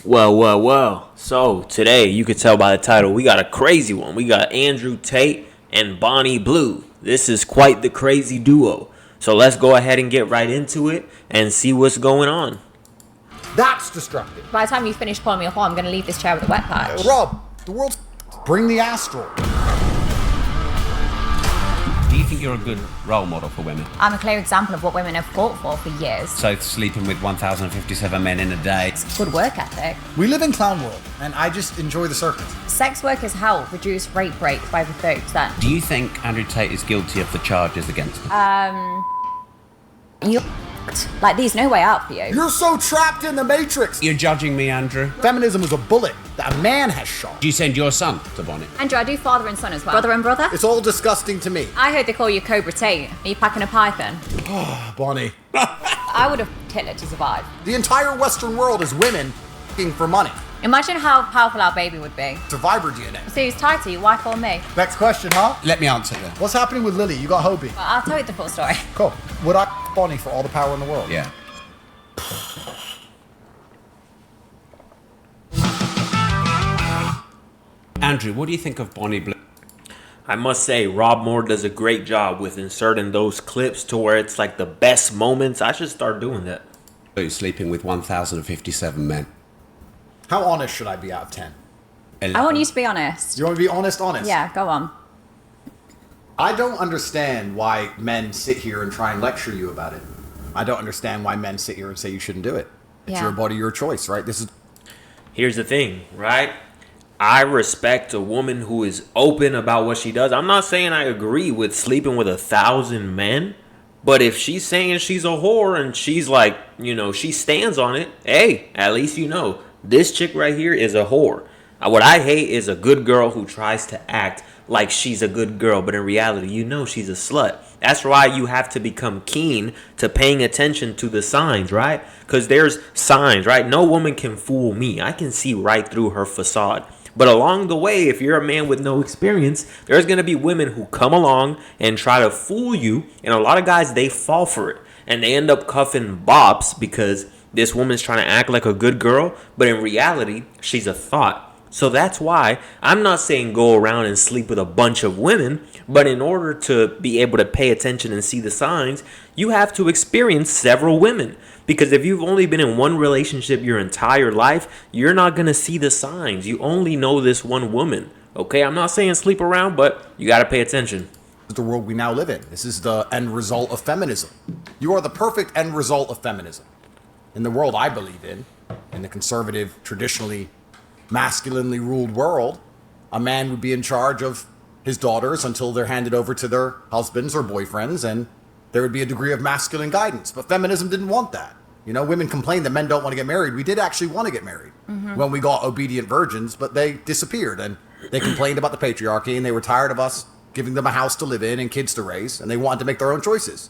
Well. So today, you could tell by the title, we got a crazy one. We got Andrew Tate and Bonnie Blue. This is quite the crazy duo. So let's go ahead and get right into it and see what's going on. That's destructive. By the time you finish pulling me apart, I'm going to leave this chair with a wet patch. Rob, the world's... Bring the asteroid. Do you think you're a good role model for women? I'm a clear example of what women have fought for years. So sleeping with 1,057 men in a day. It's good work ethic. We live in clown world, and I just enjoy the circus. Sex workers help reduce rape rates by over 30%. Do you think Andrew Tate is guilty of the charges against him? You like, there's no way out for you. You're so trapped in the matrix. You're judging me, Andrew? Feminism is a bullet that a man has shot. Do you send your son to Bonnie? Andrew, I do father and son as well. Brother and brother? It's all disgusting to me. I heard they call you Cobra Tate. Are you packing a python? Bonnie. I would have Hitler to survive. The entire Western world is women f***ing for money. Imagine how powerful our baby would be. Survivor DNA. So who's Tate, your wife or me? Next question, huh? Let me answer then. What's happening with Lily? You got Hobie. Well, I'll tell you the full story. Cool. Would I f*** Bonnie for all the power in the world? Yeah. Andrew, what do you think of Bonnie Blue? I must say, Rob Moore does a great job with inserting those clips to where it's like the best moments. I should start doing that. Sleeping with 1,057 men. How honest should I be out of 10? I want you to be honest. You want me to be honest? Yeah, go on. I don't understand why men sit here and try and lecture you about it. I don't understand why men sit here and say you shouldn't do it. It's your body, your choice, right? Here's the thing, right? I respect a woman who is open about what she does. I'm not saying I agree with sleeping with 1,000 men, but if she's saying she's a whore and she's like, she stands on it, hey, at least this chick right here is a whore. What I hate is a good girl who tries to act like she's a good girl, but in reality, she's a slut. That's why you have to become keen to paying attention to the signs, right? Because there's signs, right? No woman can fool me. I can see right through her facade. But along the way, if you're a man with no experience, there's going to be women who come along and try to fool you. And a lot of guys, they fall for it. And they end up cuffing bops because this woman's trying to act like a good girl. But in reality, she's a thought. So that's why I'm not saying go around and sleep with a bunch of women. But in order to be able to pay attention and see the signs, you have to experience several women. Because if you've only been in one relationship your entire life, you're not going to see the signs. You only know this one woman. Okay, I'm not saying sleep around, but you got to pay attention. This is the world we now live in. This is the end result of feminism. You are the perfect end result of feminism. In the world I believe in the conservative, traditionally masculinely ruled world, a man would be in charge of his daughters until they're handed over to their husbands or boyfriends, and there would be a degree of masculine guidance. But feminism didn't want that. Women complain that men don't want to get married. We did actually want to get married when we got obedient virgins, but they disappeared. And they complained about the patriarchy, and they were tired of us giving them a house to live in and kids to raise, and they wanted to make their own choices.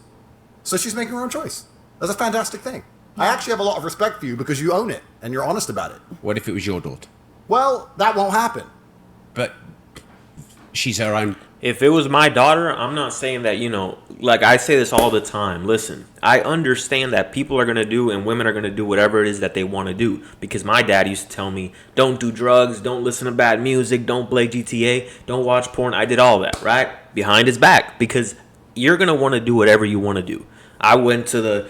So she's making her own choice. That's a fantastic thing. I actually have a lot of respect for you because you own it, and you're honest about it. What if it was your daughter? Well, that won't happen. But she's her own. If it was my daughter, I'm not saying that, like I say this all the time. Listen, I understand that people are going to do and women are going to do whatever it is that they want to do. Because my dad used to tell me, don't do drugs, don't listen to bad music, don't play GTA, don't watch porn. I did all that, right? Behind his back. Because you're going to want to do whatever you want to do. I went to the,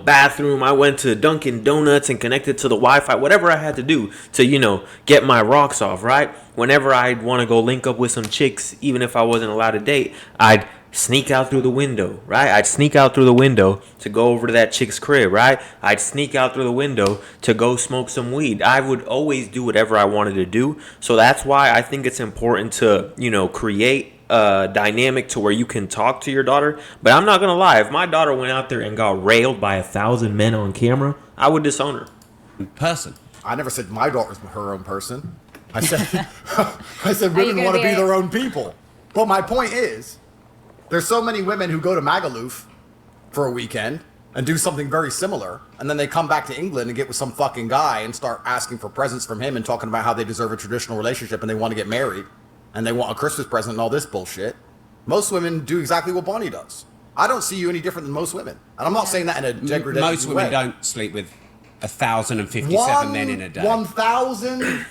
bathroom. I went to Dunkin' Donuts and connected to the Wi-Fi, whatever I had to do to, get my rocks off, right? Whenever I'd want to go link up with some chicks, even if I wasn't allowed to date, I'd sneak out through the window, right? I'd sneak out through the window to go over to that chick's crib, right? I'd sneak out through the window to go smoke some weed. I would always do whatever I wanted to do. So that's why I think it's important to, create dynamic to where you can talk to your daughter. But I'm not gonna lie, if my daughter went out there and got railed by 1,000 men on camera, I would disown her. In person. I never said my daughter's her own person. I said women want to be their own people. But my point is, there's so many women who go to Magaluf for a weekend and do something very similar, and then they come back to England and get with some fucking guy and start asking for presents from him and talking about how they deserve a traditional relationship and they want to get married. And they want a Christmas present and all this bullshit. Most women do exactly what Bonnie does. I don't see you any different than most women. And I'm not saying that in a degrading way. Most women don't sleep with 1,057 men in a day. 1,000?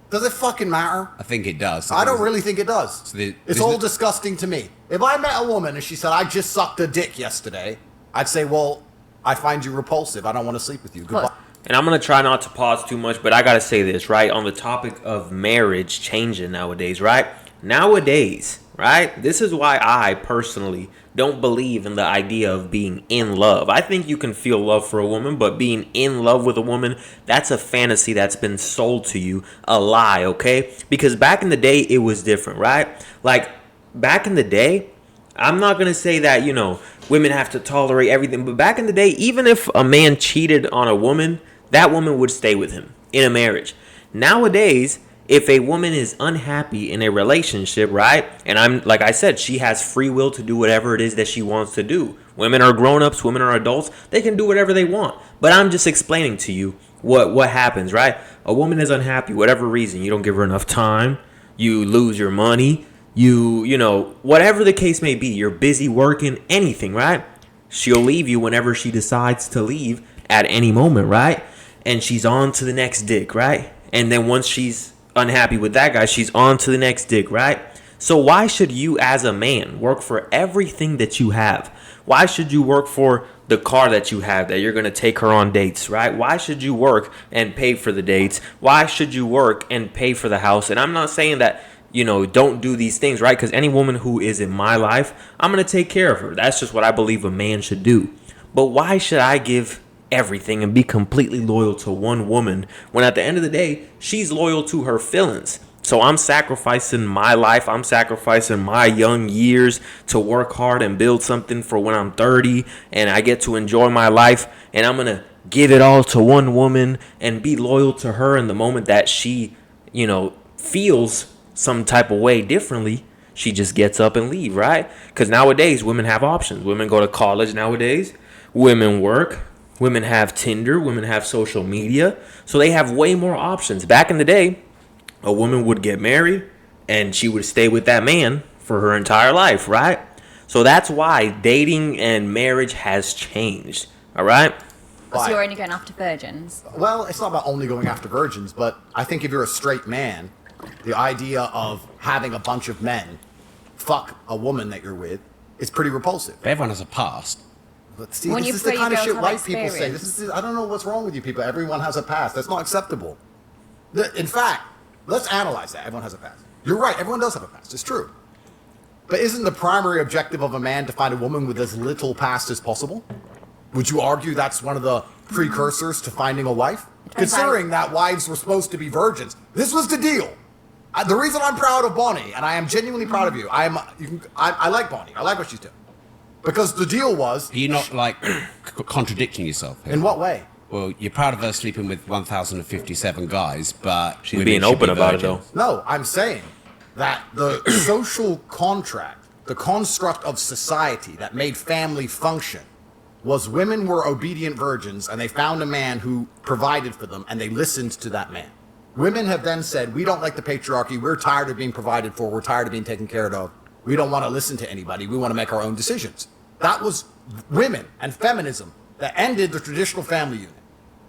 Does it fucking matter? I think it does. I don't really think it does. So it's all disgusting to me. If I met a woman and she said, I just sucked a dick yesterday, I'd say, well, I find you repulsive. I don't want to sleep with you. Goodbye. And I'm going to try not to pause too much, but I got to say this, right? On the topic of marriage changing nowadays, right? Nowadays, right? This is why I personally don't believe in the idea of being in love. I think you can feel love for a woman, but being in love with a woman, that's a fantasy that's been sold to you, a lie, okay? Because back in the day, it was different, right? Like, back in the day, I'm not going to say that, you know, women have to tolerate everything, but back in the day, even if a man cheated on a woman, that woman would stay with him in a marriage. Nowadays, if a woman is unhappy in a relationship, right? And I'm like I said, she has free will to do whatever it is that she wants to do. Women are grown-ups, women are adults. They can do whatever they want. But I'm just explaining to you what happens, right? A woman is unhappy, whatever reason. You don't give her enough time. You lose your money. You know, whatever the case may be. You're busy working, anything, right? She'll leave you whenever she decides to leave at any moment, right? And she's on to the next dick, right? And then once she's unhappy with that guy, she's on to the next dick, right? So why should you as a man work for everything that you have? Why should you work for the car that you have that you're going to take her on dates, right? Why should you work and pay for the dates? Why should you work and pay for the house? And I'm not saying that, you know, don't do these things, right? Because any woman who is in my life, I'm going to take care of her. That's just what I believe a man should do. But why should I give everything and be completely loyal to one woman when at the end of the day, she's loyal to her feelings? So I'm sacrificing my life. I'm sacrificing my young years to work hard and build something for when I'm 30 and I get to enjoy my life. And I'm going to give it all to one woman and be loyal to her in the moment that she, you know, feels some type of way differently. She just gets up and leave, right? Because nowadays, women have options. Women go to college nowadays. Women work. Women have Tinder. Women have social media. So they have way more options. Back in the day, a woman would get married and she would stay with that man for her entire life, right? So that's why dating and marriage has changed, all right? So you're only going after virgins? Well, it's not about only going after virgins, but I think if you're a straight man, the idea of having a bunch of men fuck a woman that you're with is pretty repulsive. Everyone has a past. But see, this is the kind of shit white people say. I don't know what's wrong with you people. Everyone has a past. That's not acceptable. In fact, let's analyze that. Everyone has a past. You're right. Everyone does have a past. It's true. But isn't the primary objective of a man to find a woman with as little past as possible? Would you argue that's one of the precursors to finding a wife? Considering that wives were supposed to be virgins. This was the deal. The reason I'm proud of Bonnie, and I am genuinely proud of you, I like Bonnie. I like what she's doing. Because the deal was... Are you not, like, contradicting yourself here? In what way? Well, you're proud of her sleeping with 1,057 guys, but... She's being open about it, though. No, I'm saying that the social contract, the construct of society that made family function, was women were obedient virgins, and they found a man who provided for them, and they listened to that man. Women have then said, we don't like the patriarchy, we're tired of being provided for, we're tired of being taken care of, we don't want to listen to anybody, we want to make our own decisions. That was women and feminism that ended the traditional family unit.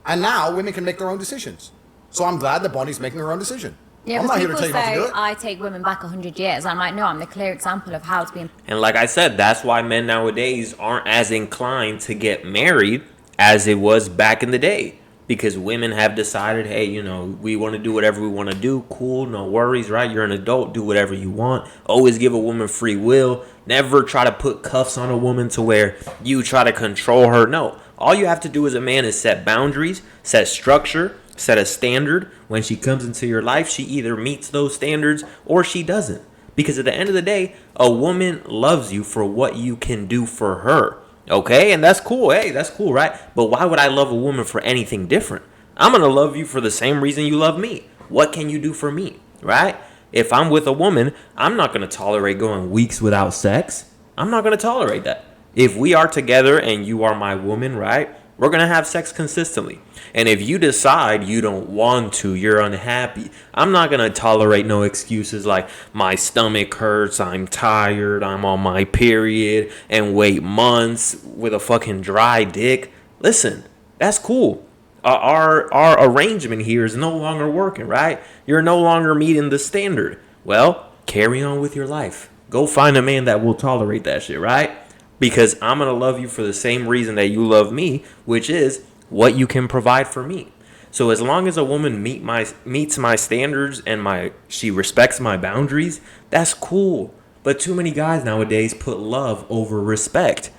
And now women can make their own decisions. So I'm glad that Bonnie's making her own decision. Yeah, I'm not here to tell you people how to do say it. I take women back 100 years. I'm like, no, I'm the clear example of how to be... And like I said, that's why men nowadays aren't as inclined to get married as it was back in the day. Because women have decided, hey, you know, we want to do whatever we want to do. Cool, no worries, right? You're an adult. Do whatever you want. Always give a woman free will. Never try to put cuffs on a woman to where you try to control her. No. All you have to do as a man is set boundaries, set structure, set a standard. When she comes into your life, she either meets those standards or she doesn't. Because at the end of the day, a woman loves you for what you can do for her. Okay, and that's cool. Hey, that's cool, right? But why would I love a woman for anything different? I'm going to love you for the same reason you love me. What can you do for me, right? If I'm with a woman, I'm not going to tolerate going weeks without sex. I'm not going to tolerate that. If we are together and you are my woman, right? We're going to have sex consistently. And if you decide you don't want to, you're unhappy, I'm not going to tolerate no excuses like my stomach hurts, I'm tired, I'm on my period, and wait months with a fucking dry dick. Listen, that's cool. our arrangement here is no longer working, right? You're no longer meeting the standard. Well, carry on with your life. Go find a man that will tolerate that shit, right? Because I'm going to love you for the same reason that you love me, which is what you can provide for me. So as long as a woman meets my standards and she respects my boundaries, that's cool. But too many guys nowadays put love over respect.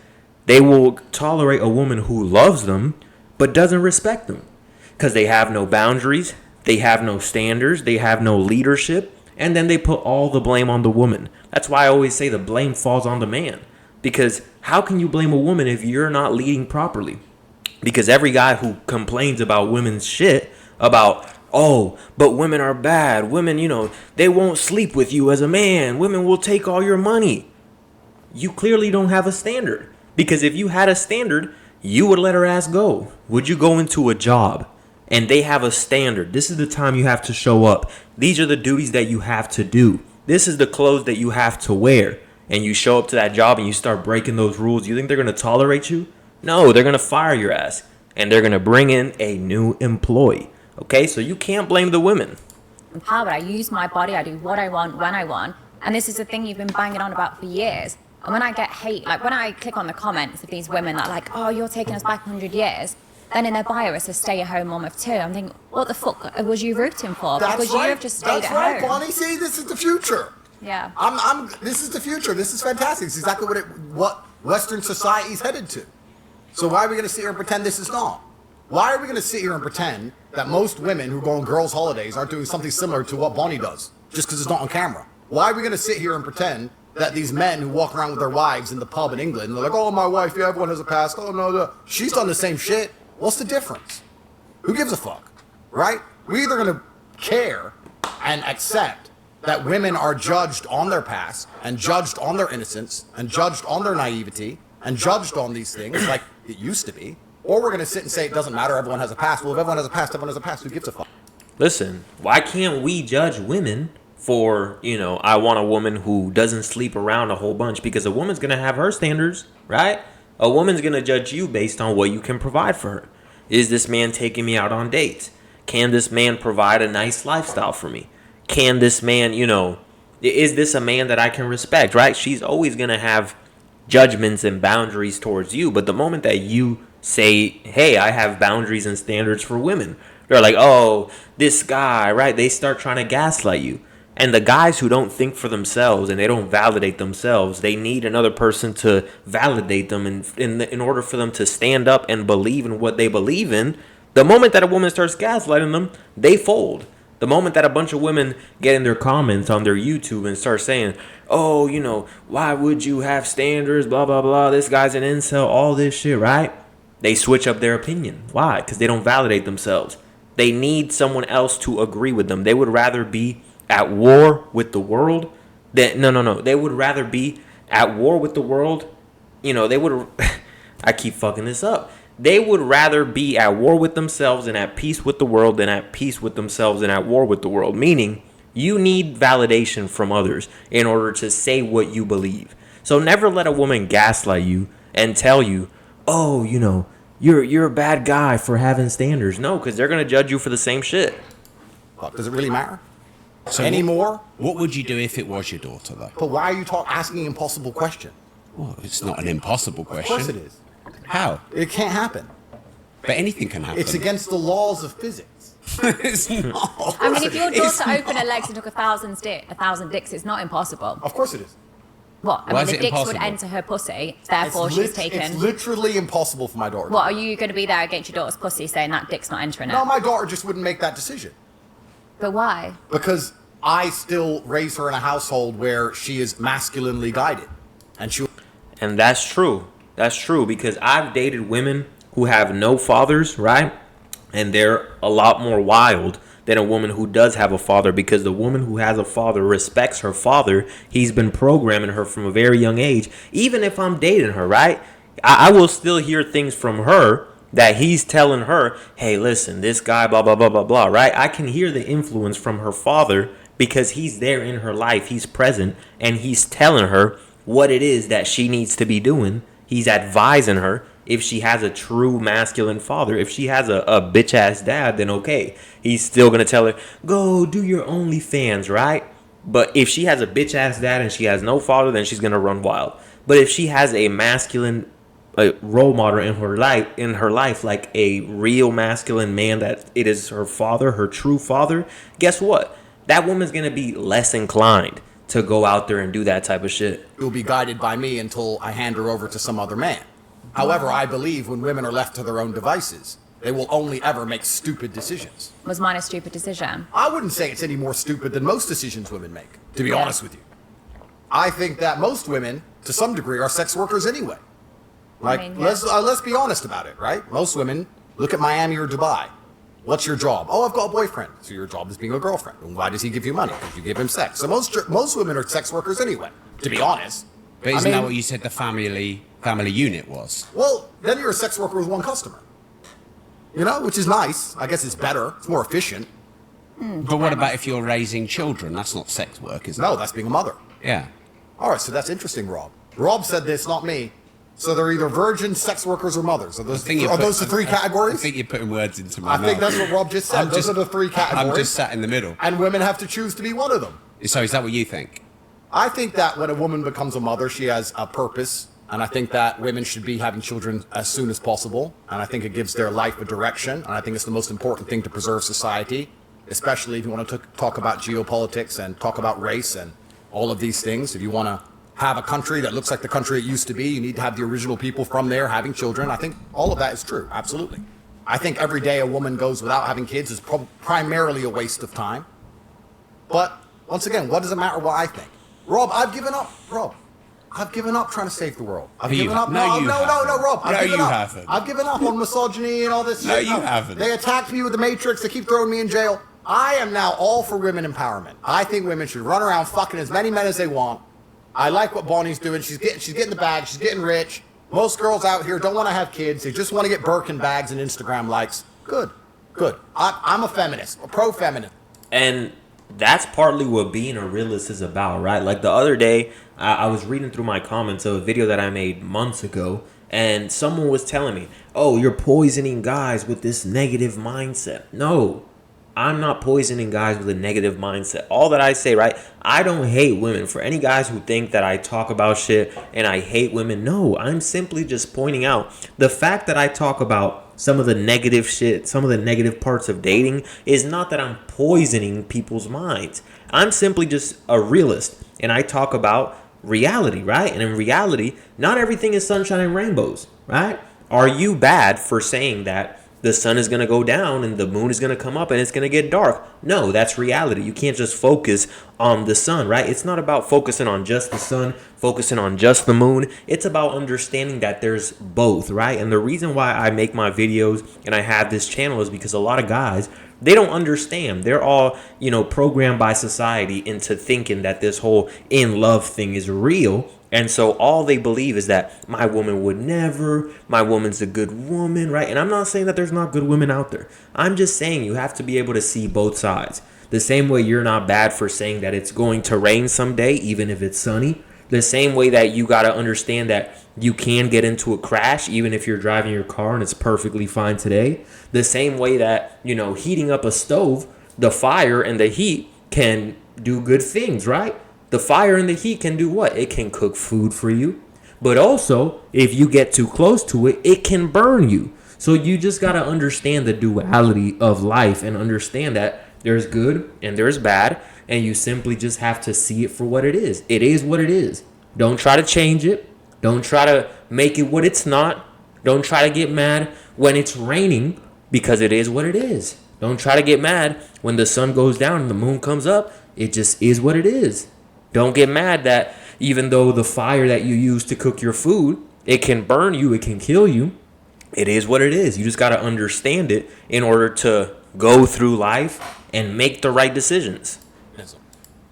They will tolerate a woman who loves them but doesn't respect them because they have no boundaries, they have no standards, they have no leadership, and then they put all the blame on the woman. That's why I always say the blame falls on the man. Because how can you blame a woman if you're not leading properly? Because every guy who complains about women's shit, about, oh, but women are bad. Women, they won't sleep with you as a man. Women will take all your money. You clearly don't have a standard. Because if you had a standard, you would let her ass go. Would you go into a job and they have a standard? This is the time you have to show up. These are the duties that you have to do. This is the clothes that you have to wear. And you show up to that job and you start breaking those rules. You think they're going to tolerate you? No, they're going to fire your ass. And they're going to bring in a new employee. Okay, so you can't blame the women. Empowered. I use my body. I do what I want, when I want. And this is the thing you've been banging on about for years. And when I get hate, like when I click on the comments of these women that are like, oh, you're taking us back 100 years. Then in their bio, it's a stay-at-home mom of 2. I'm thinking, what the fuck was you rooting for? Because you have just stayed at home. That's right, Bonnie. See, this is the future. Yeah. This is the future. This is fantastic. It's exactly what Western society is headed to. So why are we going to sit here and pretend this is not? Why are we going to sit here and pretend that most women who go on girls' holidays aren't doing something similar to what Bonnie does, just because it's not on camera? Why are we going to sit here and pretend that these men who walk around with their wives in the pub in England, they're like, oh, my wife, yeah, everyone has a past. Oh, no, she's done the same shit. What's the difference? Who gives a fuck, right? We're either going to care and accept that women are judged on their past and judged on their innocence and judged on their naivety and judged on these things like it used to be, or we're going to sit and say it doesn't matter, everyone has a past. Well, if everyone has a past, everyone has a past. Who gives a fuck? Listen, why can't we judge women for, I want a woman who doesn't sleep around a whole bunch? Because a woman's going to have her standards, right? A woman's going to judge you based on what you can provide for her. Is this man taking me out on dates? Can this man provide a nice lifestyle for me? Can this man, is this a man that I can respect, right? She's always going to have judgments and boundaries towards you. But the moment that you say, hey, I have boundaries and standards for women, they're like, oh, this guy, right? They start trying to gaslight you. And the guys who don't think for themselves and they don't validate themselves, they need another person to validate them in order for them to stand up and believe in what they believe in. The moment that a woman starts gaslighting them, they fold. The moment that a bunch of women get in their comments on their YouTube and start saying, oh, why would you have standards, blah, blah, blah, this guy's an incel, all this shit, right? They switch up their opinion. Why? Because they don't validate themselves. They need someone else to agree with them. They would rather be at war with the world than, no. They would rather be at war with the world. They would, I keep fucking this up. They would rather be at war with themselves and at peace with the world than at peace with themselves and at war with the world. Meaning, you need validation from others in order to say what you believe. So never let a woman gaslight you and tell you, oh, you're a bad guy for having standards. No, because they're going to judge you for the same shit. Does it really matter? So anymore? What would you do if it was your daughter, though? But why are you asking an impossible question? Well, it's not an impossible question. Of course it is. How? It can't happen. But anything can happen. It's against the laws of physics. It's not. I mean, if your daughter opened her legs and took 1,000 dicks, it's not impossible. Of course it is. What? Why is The it dicks impossible? would enter her pussy, therefore she's taken. It's literally impossible for my daughter. What, are you going to be there against your daughter's pussy saying that dick's not entering it? No, my daughter just wouldn't make that decision. But why? Because I still raise her in a household where she is masculinely guided. And that's true. That's true because I've dated women who have no fathers, right? And they're a lot more wild than a woman who does have a father, because the woman who has a father respects her father. He's been programming her from a very young age. Even if I'm dating her, right? I will still hear things from her that he's telling her, hey, listen, this guy, blah, blah, blah, blah, blah, right? I can hear the influence from her father because he's there in her life. He's present and he's telling her what it is that she needs to be doing. He's advising her if she has a true masculine father. If she has a bitch ass dad, then okay, he's still gonna tell her, go do your OnlyFans, right? But if she has a bitch ass dad and she has no father, then she's gonna run wild. But if she has a masculine role model in her life, like a real masculine man, that it is her father, her true father, guess what? That woman's gonna be less inclined to go out there and do that type of shit. It will be guided by me until I hand her over to some other man. However, I believe when women are left to their own devices, they will only ever make stupid decisions. Was mine a stupid decision? I wouldn't say it's any more stupid than most decisions women make, to be honest with you. I think that most women, to some degree, are sex workers anyway. Like, I mean, yeah. let's be honest about it, right? Most women look at Miami or Dubai. What's your job? Oh, I've got a boyfriend. So your job is being a girlfriend. And why does he give you money? Because you give him sex. So most women are sex workers anyway, to be honest. But isn't that what you said the family unit was? Well, then you're a sex worker with one customer. You know, which is nice. I guess it's better. It's more efficient. But what about if you're raising children? That's not sex work, is it? No, that's being a mother. Yeah. All right, so that's interesting, Rob. Rob said this, not me. So they're either virgins, sex workers, or mothers. Are those the three categories? I think you're putting words into my mouth. I think that's what Rob just said. Those are the three categories. I'm just sat in the middle. And women have to choose to be one of them. So is that what you think? I think that when a woman becomes a mother, she has a purpose. And I think that women should be having children as soon as possible. And I think it gives their life a direction. And I think it's the most important thing to preserve society, especially if you want to talk about geopolitics and talk about race and all of these things. If you want to have a country that looks like the country it used to be, you need to have the original people from there having children. I think all of that is true. Absolutely. I think every day a woman goes without having kids is primarily a waste of time. But once again, what does it matter what I think? Rob, I've given up. Rob, I've given up trying to save the world. I've given up. No, Rob. I've given up. Haven't. I've given up on misogyny and all this shit. No, you haven't. They attacked me with the Matrix. They keep throwing me in jail. I am now all for women empowerment. I think women should run around fucking as many men as they want. I like what Bonnie's doing. She's getting the bag. She's getting rich. Most girls out here don't want to have kids. They just want to get Birkin bags and Instagram likes. Good. I'm a feminist, a pro-feminist. And that's partly what being a realist is about, right? Like the other day, I was reading through my comments of a video that I made months ago, and someone was telling me, oh, you're poisoning guys with this negative mindset. No, I'm not poisoning guys with a negative mindset. All that I say, right? I don't hate women. For any guys who think that I talk about shit and I hate women, no, I'm simply just pointing out the fact that I talk about some of the negative shit, some of the negative parts of dating is not that I'm poisoning people's minds. I'm simply just a realist and I talk about reality, right? And in reality, not everything is sunshine and rainbows, right? Are you bad for saying that the sun is going to go down and the moon is going to come up and it's going to get dark? No, that's reality. You can't just focus on the sun, right? It's not about focusing on just the sun, focusing on just the moon. It's about understanding that there's both, right? And the reason why I make my videos and I have this channel is because a lot of guys, they don't understand. They're all, programmed by society into thinking that this whole in love thing is real. And so all they believe is that my woman would never, my woman's a good woman, right? And I'm not saying that there's not good women out there. I'm just saying you have to be able to see both sides. The same way you're not bad for saying that it's going to rain someday, even if it's sunny. The same way that you got to understand that you can get into a crash, even if you're driving your car and it's perfectly fine today. The same way that, heating up a stove, the fire and the heat can do good things, right? The fire and the heat can do what? It can cook food for you. But also, if you get too close to it, it can burn you. So you just got to understand the duality of life and understand that there's good and there's bad. And you simply just have to see it for what it is. It is what it is. Don't try to change it. Don't try to make it what it's not. Don't try to get mad when it's raining because it is what it is. Don't try to get mad when the sun goes down and the moon comes up. It just is what it is. Don't get mad that even though the fire that you use to cook your food, it can burn you, it can kill you. It is what it is. You just got to understand it in order to go through life and make the right decisions.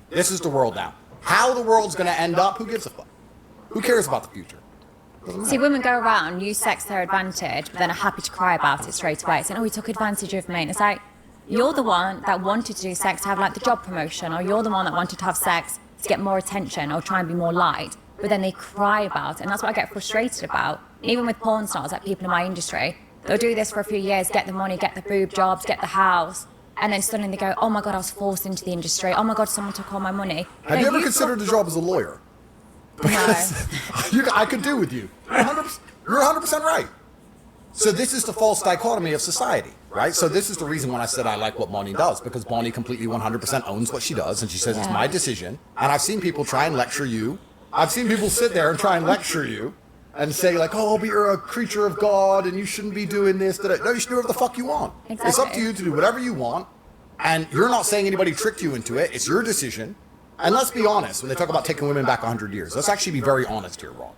This is the world now. How the world's going to end up, who gives a fuck? Who cares about the future? See, women go around, use sex to their advantage, but then are happy to cry about it straight away, saying, oh, he took advantage of me. And it's like, you're the one that wanted to do sex to have like the job promotion, or you're the one that wanted to have sex to get more attention or try and be more liked, but then they cry about it. And that's what I get frustrated about. Even with porn stars, like people in my industry, they'll do this for a few years, get the money, get the boob jobs, get the house, and then suddenly they go, oh my God, I was forced into the industry. Oh my God, someone took all my money. Have you ever considered a job as a lawyer? Because I could do with you. You're 100% right. So this is the false dichotomy of society, right? So this is the reason when I said I like what Bonnie does, because Bonnie completely 100% owns what she does, and she says it's my decision. And I've seen people try and lecture you. I've seen people sit there and try and lecture you and say like, oh, but you're a creature of God and you shouldn't be doing this. No, you should do whatever the fuck you want. Exactly. It's up to you to do whatever you want. And you're not saying anybody tricked you into it. It's your decision. And let's be honest, when they talk about taking women back 100 years, let's actually be very honest here, Ron.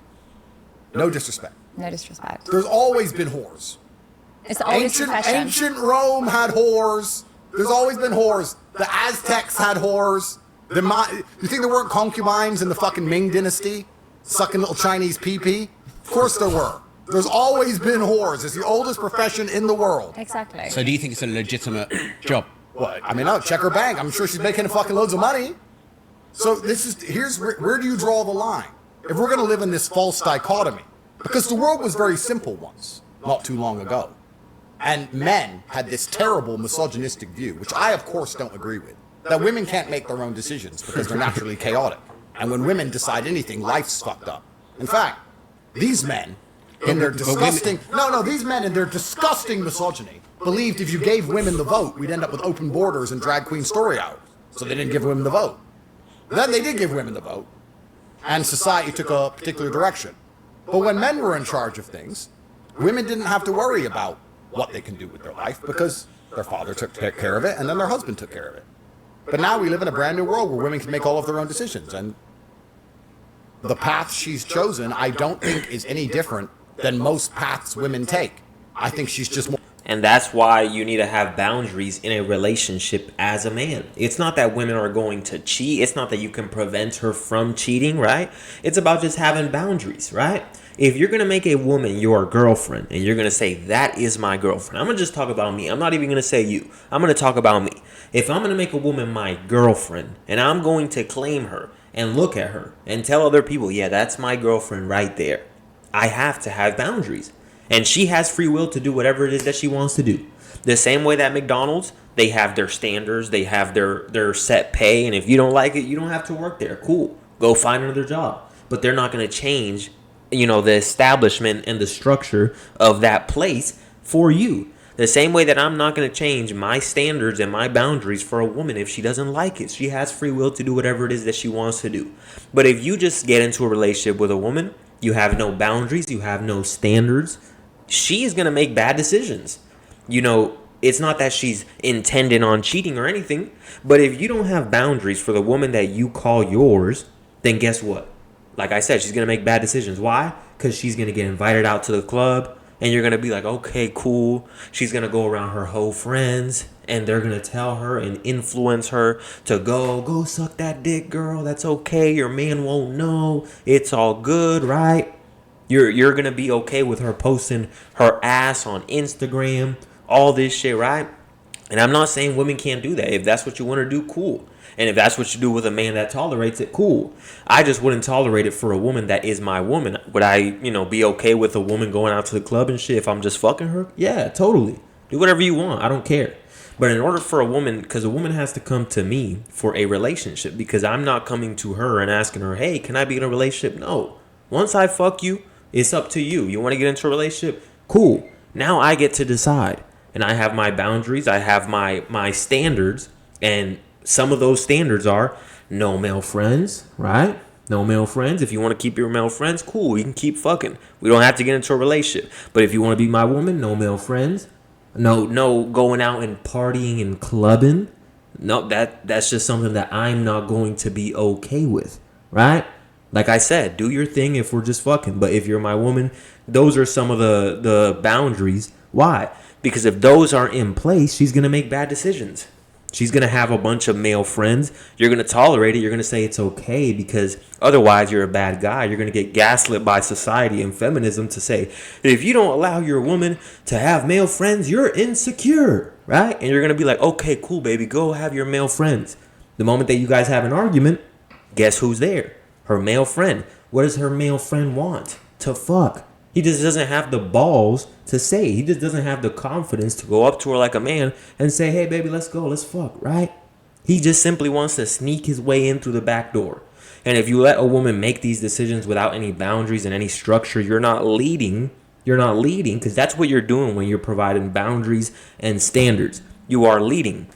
No disrespect. No disrespect. There's always been whores. It's the oldest profession. Ancient Rome had whores. There's always been whores. The Aztecs had whores. You think there weren't concubines in the fucking Ming dynasty? Sucking little Chinese pee-pee? Of course there were. There's always been whores. It's the oldest profession in the world. Exactly. So do you think it's a legitimate job? What? I mean, no, check her bank. I'm sure she's making fucking loads of money. So here's where do you draw the line? If we're going to live in this false dichotomy, because the world was very simple once, not too long ago. And men had this terrible misogynistic view, which I, of course, don't agree with, that women can't make their own decisions because they're naturally chaotic. And when women decide anything, life's fucked up. In fact, these men, in their disgusting... these men in their disgusting misogyny believed if you gave women the vote, we'd end up with open borders and drag queen story hours. So they didn't give women the vote. Then they did give women the vote, and society took a particular direction. But when men were in charge of things, women didn't have to worry about what they can do with their life because their father took care of it and then their husband took care of it. But now we live in a brand new world where women can make all of their own decisions. And the path she's chosen, I don't think is any different than most paths women take. I think she's just more... And that's why you need to have boundaries in a relationship as a man. It's not that women are going to cheat. It's not that you can prevent her from cheating, right? It's about just having boundaries, right? If you're going to make a woman your girlfriend and you're going to say, that is my girlfriend. I'm going to just talk about me. I'm not even going to say you. I'm going to talk about me. If I'm going to make a woman my girlfriend and I'm going to claim her and look at her and tell other people, yeah, that's my girlfriend right there, I have to have boundaries. And she has free will to do whatever it is that she wants to do. The same way that McDonald's, they have their standards, they have their set pay, and if you don't like it, you don't have to work there. Cool. Go find another job. But they're not going to change, the establishment and the structure of that place for you. The same way that I'm not going to change my standards and my boundaries for a woman if she doesn't like it. She has free will to do whatever it is that she wants to do. But if you just get into a relationship with a woman, you have no boundaries, you have no standards, she is going to make bad decisions. It's not that she's intending on cheating or anything, but if you don't have boundaries for the woman that you call yours, then guess what? Like I said, she's going to make bad decisions. Why? Because she's going to get invited out to the club, and you're going to be like, okay, cool. She's going to go around her whole friends, and they're going to tell her and influence her to go suck that dick, girl. That's okay. Your man won't know. It's all good, right? You're going to be okay with her posting her ass on Instagram, all this shit, right? And I'm not saying women can't do that. If that's what you want to do, cool. And if that's what you do with a man that tolerates it, cool. I just wouldn't tolerate it for a woman that is my woman. Would I, be okay with a woman going out to the club and shit if I'm just fucking her? Yeah, totally. Do whatever you want. I don't care. But in order for a woman, because a woman has to come to me for a relationship, because I'm not coming to her and asking her, hey, can I be in a relationship? No. Once I fuck you, it's up to you. You want to get into a relationship? Cool. Now I get to decide. And I have my boundaries. I have my standards. And some of those standards are no male friends, right? No male friends. If you want to keep your male friends, cool. You can keep fucking. We don't have to get into a relationship. But if you want to be my woman, no male friends. No going out and partying and clubbing. No, that's just something that I'm not going to be okay with, right? Like I said, do your thing if we're just fucking. But if you're my woman, those are some of the boundaries. Why? Because if those aren't in place, she's going to make bad decisions. She's going to have a bunch of male friends. You're going to tolerate it. You're going to say it's okay because otherwise you're a bad guy. You're going to get gaslit by society and feminism to say, if you don't allow your woman to have male friends, you're insecure, right? And you're going to be like, okay, cool, baby, go have your male friends. The moment that you guys have an argument, guess who's there? Her male friend. What does her male friend want? To fuck. He just doesn't have the balls to say it. He just doesn't have the confidence to go up to her like a man and say, hey, baby, let's go. Let's fuck, right? He just simply wants to sneak his way in through the back door. And if you let a woman make these decisions without any boundaries and any structure, you're not leading. You're not leading, because that's what you're doing when you're providing boundaries and standards. You are leading.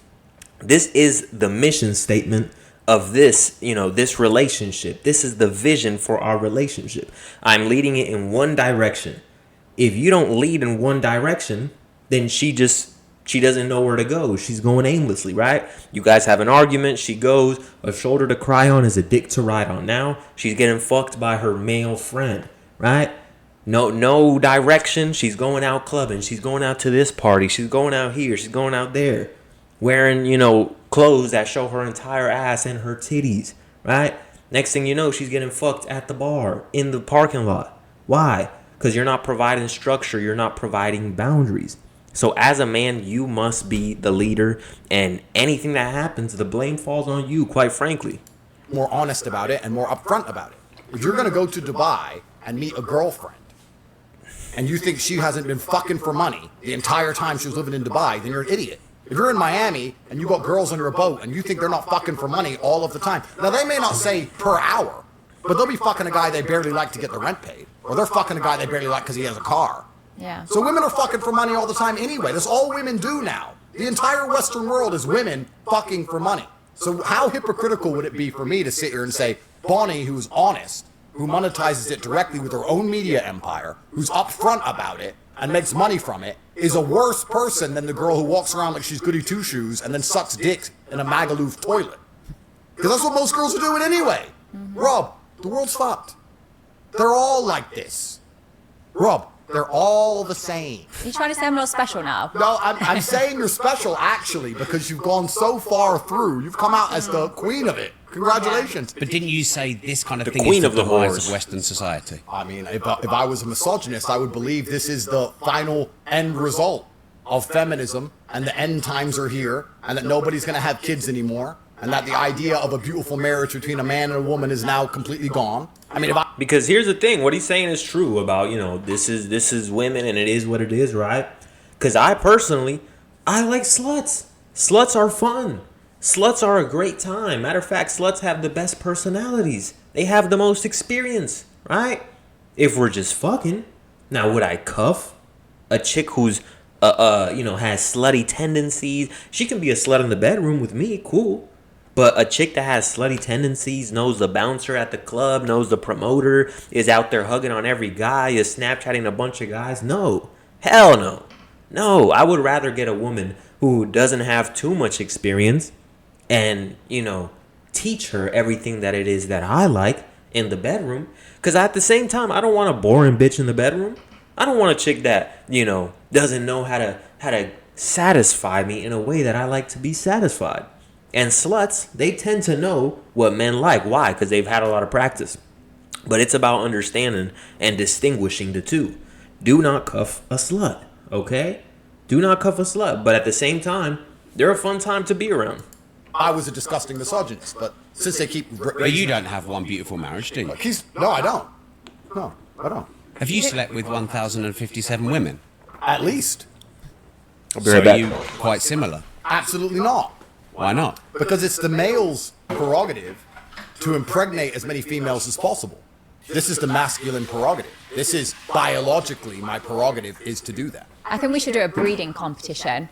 This is the mission statement of this, this relationship. This is the vision for our relationship. I'm leading it in one direction. If you don't lead in one direction, then she doesn't know where to go. She's going aimlessly, right? You guys have an argument. She goes, a shoulder to cry on is a dick to ride on. Now she's getting fucked by her male friend, right? No direction. She's going out clubbing. She's going out to this party. She's going out here. She's going out there. Wearing, clothes that show her entire ass and her titties, right? Next thing you know, she's getting fucked at the bar, in the parking lot. Why? Because you're not providing structure. You're not providing boundaries. So as a man, you must be the leader. And anything that happens, the blame falls on you, quite frankly. More honest about it and more upfront about it. If you're going to go to Dubai and meet a girlfriend, and you think she hasn't been fucking for money the entire time she was living in Dubai, then you're an idiot. If you're in Miami and you got girls on your boat and you think they're not fucking for money all of the time, now they may not say per hour, but they'll be fucking a guy they barely like to get the rent paid. Or they're fucking a guy they barely like because he has a car. Yeah. So women are fucking for money all the time anyway. That's all women do now. The entire Western world is women fucking for money. So how hypocritical would it be for me to sit here and say, Bonnie, who's honest, who monetizes it directly with her own media empire, who's upfront about it and makes money from it, is a worse person than the girl who walks around like she's goody two-shoes and then sucks dick in a Magaluf toilet. Because that's what most girls are doing anyway. Rob, the world's fucked. They're all like this. Rob, they're all the same. You're trying to say I'm not special now? No, I'm saying you're special, actually, because you've gone so far through. You've come out as the queen of it. Congratulations. But didn't you say this kind of thing queen is of the demise whores of Western society? I mean, if I was a misogynist, I would believe this is the final end result of feminism, and the end times are here, and that nobody's going to have kids anymore, and that the idea of a beautiful marriage between a man and a woman is now completely gone. I mean, Because here's the thing, what he's saying is true about, this is women and it is what it is, right? Because I like sluts. Sluts are fun. Sluts are a great time. Matter of fact, sluts have the best personalities. They have the most experience, right? If we're just fucking. Now, would I cuff a chick who's, has slutty tendencies? She can be a slut in the bedroom with me, cool. But a chick that has slutty tendencies, knows the bouncer at the club, knows the promoter, is out there hugging on every guy, is Snapchatting a bunch of guys? No. Hell no. No, I would rather get a woman who doesn't have too much experience and, teach her everything that it is that I like in the bedroom. Because at the same time, I don't want a boring bitch in the bedroom. I don't want a chick that, doesn't know how to satisfy me in a way that I like to be satisfied. And sluts, they tend to know what men like. Why? Because they've had a lot of practice. But it's about understanding and distinguishing the two. Do not cuff a slut, okay? Do not cuff a slut. But at the same time, they're a fun time to be around. I was a disgusting misogynist, but since they keep... But you don't have one beautiful marriage, do you? No, I don't. No, I don't. Have you slept with 1,057 women? At least. I'll be So right are back. you quite similar? Absolutely not. Why not? Because it's the male's prerogative to impregnate as many females as possible. This is the masculine prerogative. This is biologically my prerogative is to do that. I think we should do a breeding competition.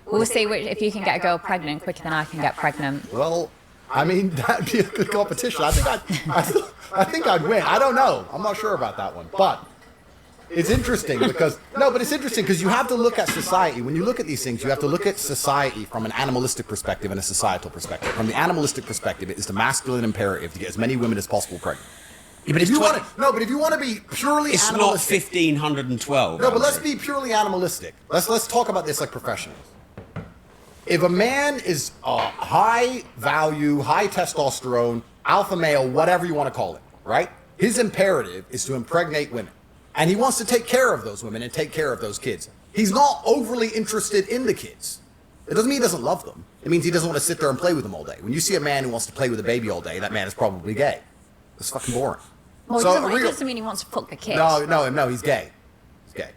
We'll see if you can get a girl pregnant quicker than I can get pregnant. Well, I mean, that'd be a good competition. I think I'd win. I don't know. I'm not sure about that one. But it's interesting because you have to look at society. When you look at these things, you have to look at society from an animalistic perspective and a societal perspective. From the animalistic perspective, it is the masculine imperative to get as many women as possible pregnant. Yeah, but If you want to be purely it's not animalistic. 1,512. No, but let's be purely animalistic. Let's talk about this like professionals. If a man is high value, high testosterone, alpha male, whatever you want to call it, right? His imperative is to impregnate women. And he wants to take care of those women and take care of those kids. He's not overly interested in the kids. It doesn't mean he doesn't love them. It means he doesn't want to sit there and play with them all day. When you see a man who wants to play with a baby all day, that man is probably gay. That's fucking boring. Well, So it doesn't mean he wants to fuck the kid. No, he's gay. He's gay.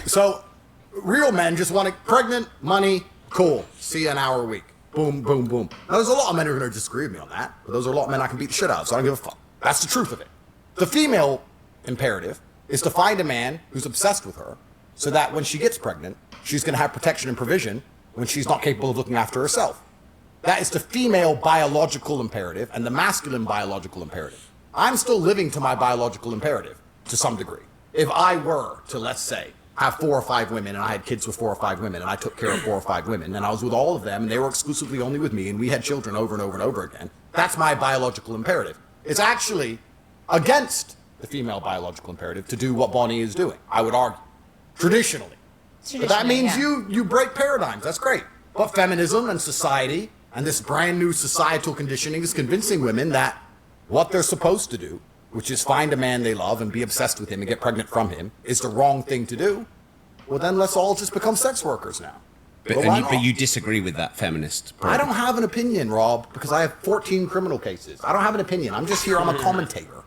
So real men just want to pregnant, money, cool. See you an hour a week. Boom, boom, boom. Now there's a lot of men who are going to disagree with me on that, but those are a lot of men I can beat the shit out of, so I don't give a fuck. That's the truth of it. The female imperative is to find a man who's obsessed with her, so that when she gets pregnant, she's going to have protection and provision when she's not capable of looking after herself. That is the female biological imperative and the masculine biological imperative. I'm still living to my biological imperative to some degree. If I were to, let's say, have 4 or 5 women and I had kids with 4 or 5 women and I took care of 4 or 5 women and I was with all of them and they were exclusively only with me and we had children over and over and over again, that's my biological imperative. It's actually against the female biological imperative to do what Bonnie is doing, I would argue, traditionally. But that means you break paradigms. That's great. But feminism and society and this brand new societal conditioning is convincing women that what they're supposed to do, which is find a man they love and be obsessed with him and get pregnant from him, is the wrong thing to do. Well, then let's all just become sex workers now. But you disagree with that feminist I don't have an opinion, Rob, because I have 14 criminal cases. I don't have an opinion. I'm just here. I'm a commentator.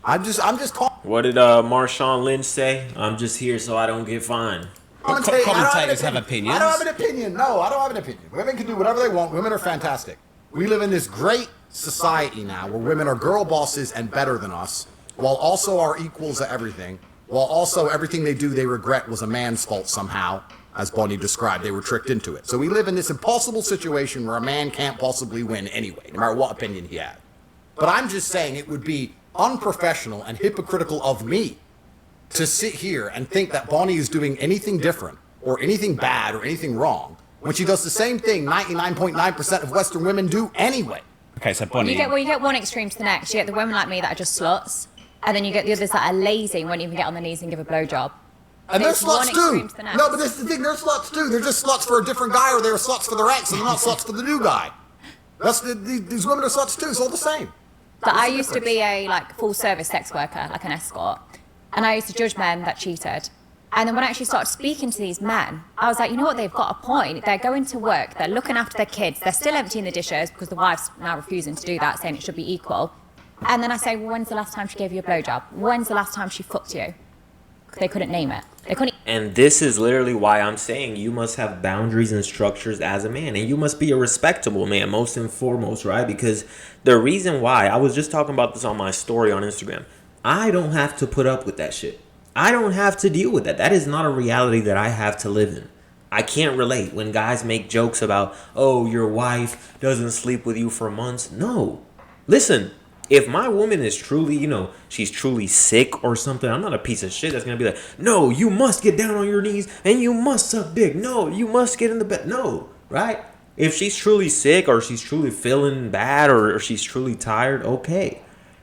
I'm just talking. What did Marshawn Lynch say? I'm just here so I don't get fined. Commentators have opinions. I don't have an opinion. No, I don't have an opinion. Women can do whatever they want. Women are fantastic. We live in this great society now where women are girl bosses and better than us, while also are equals at everything, while also everything they do they regret was a man's fault somehow, as Bonnie described. They were tricked into it. So we live in this impossible situation where a man can't possibly win anyway, no matter what opinion he had. But I'm just saying it would be unprofessional and hypocritical of me to sit here and think that Bonnie is doing anything different or anything bad or anything wrong when she does the same thing 99.9% of Western women do anyway. Okay, so Bonnie... You get one extreme to the next. You get the women like me that are just sluts, and then you get the others that are lazy and won't even get on their knees and give a blowjob. And they're It's one sluts too. extreme to the next. No, but this is the thing, they're sluts too. They're just sluts for a different guy, or they're sluts for their ex, and they're not sluts for the new guy. These women are sluts too. It's all the same. But I used to be a full service sex worker, like an escort, and I used to judge men that cheated. And then when I actually started speaking to these men, I was like, you know what, they've got a point. They're going to work, they're looking after their kids, they're still emptying the dishes because the wife's now refusing to do that, saying it should be equal. And then I say, well, when's the last time she gave you a blowjob? When's the last time she fucked you? They couldn't name it. They couldn't. And this is literally why I'm saying you must have boundaries and structures as a man. And you must be a respectable man, most and foremost, right? Because the reason why, I was just talking about this on my story on Instagram. I don't have to put up with that shit. I don't have to deal with that. That is not a reality that I have to live in. I can't relate when guys make jokes about, oh, your wife doesn't sleep with you for months. No. Listen, if my woman is truly, she's truly sick or something, I'm not a piece of shit that's going to be like, no, you must get down on your knees and you must suck dick. No, you must get in the bed. No, right? If she's truly sick or she's truly feeling bad or she's truly tired, okay.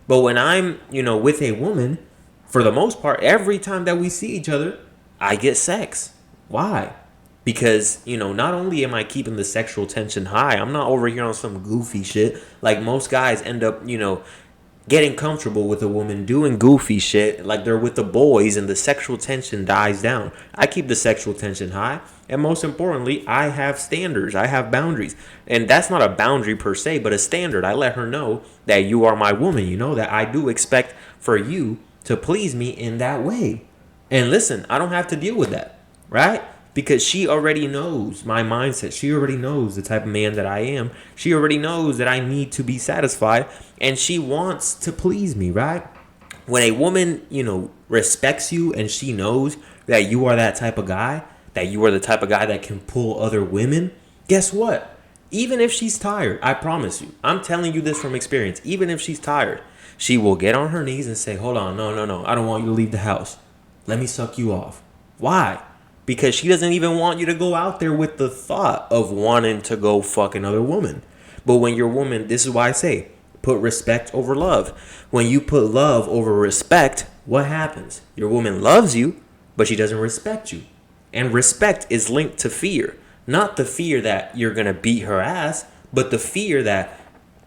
But when I'm, with a woman, for the most part, every time that we see each other, I get sex. Why? Because, not only am I keeping the sexual tension high, I'm not over here on some goofy shit. Like most guys end up, getting comfortable with a woman doing goofy shit like they're with the boys and the sexual tension dies down. I keep the sexual tension high. And most importantly, I have standards. I have boundaries. And that's not a boundary per se, but a standard. I let her know that you are my woman, that I do expect for you to please me in that way. And listen, I don't have to deal with that, right? Because she already knows my mindset. She already knows the type of man that I am. She already knows that I need to be satisfied. And she wants to please me, right? When a woman, respects you and she knows that you are that type of guy, that you are the type of guy that can pull other women, guess what? Even if she's tired, I promise you, I'm telling you this from experience, even if she's tired, she will get on her knees and say, hold on, no, I don't want you to leave the house. Let me suck you off. Why? Because she doesn't even want you to go out there with the thought of wanting to go fuck another woman. But when your woman, this is why I say, put respect over love. When you put love over respect, what happens? Your woman loves you, but she doesn't respect you. And respect is linked to fear. Not the fear that you're going to beat her ass, but the fear that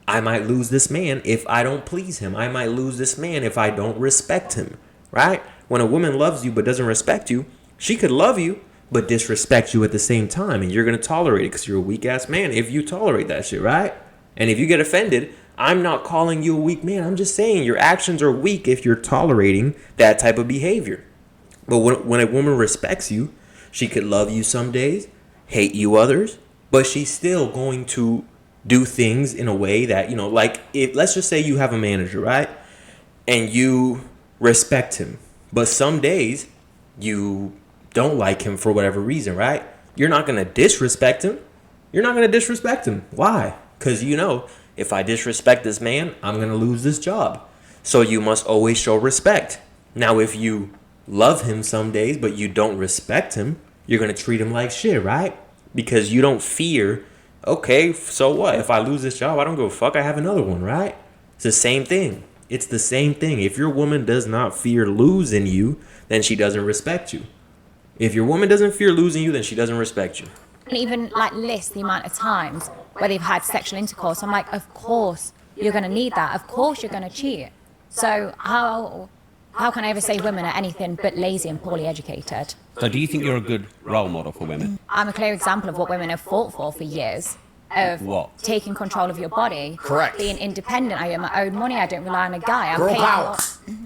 I might lose this man if I don't please him. I might lose this man if I don't respect him, right? When a woman loves you but doesn't respect you, she could love you but disrespect you at the same time, and you're going to tolerate it because you're a weak-ass man if you tolerate that shit, right? And if you get offended I'm not calling you a weak man. I'm just saying your actions are weak if you're tolerating that type of behavior. But when a woman respects you, she could love you some days, hate you others, but she's still going to do things in a way that, like if let's just say you have a manager, right? And you respect him, but some days you don't like him for whatever reason, right? You're not going to disrespect him. You're not going to disrespect him. Why? Because if I disrespect this man, I'm going to lose this job. So you must always show respect. Now, if you love him some days, but you don't respect him, you're going to treat him like shit, right? Because you don't fear, okay, so what? If I lose this job, I don't give a fuck. I have another one, right? It's the same thing. It's the same thing. If your woman does not fear losing you, then she doesn't respect you. If your woman doesn't fear losing you, then she doesn't respect you. And even like list the amount of times where they've had sexual intercourse. I'm like, of course you're going to need that. Of course you're going to cheat. So how can I ever say women are anything but lazy and poorly educated? So do you think you're a good role model for women? I'm a clear example of what women have fought for years. Of What? taking control of your body. Correct. Being independent. I earn my own money. I don't rely on a guy. I'm Girl paid power.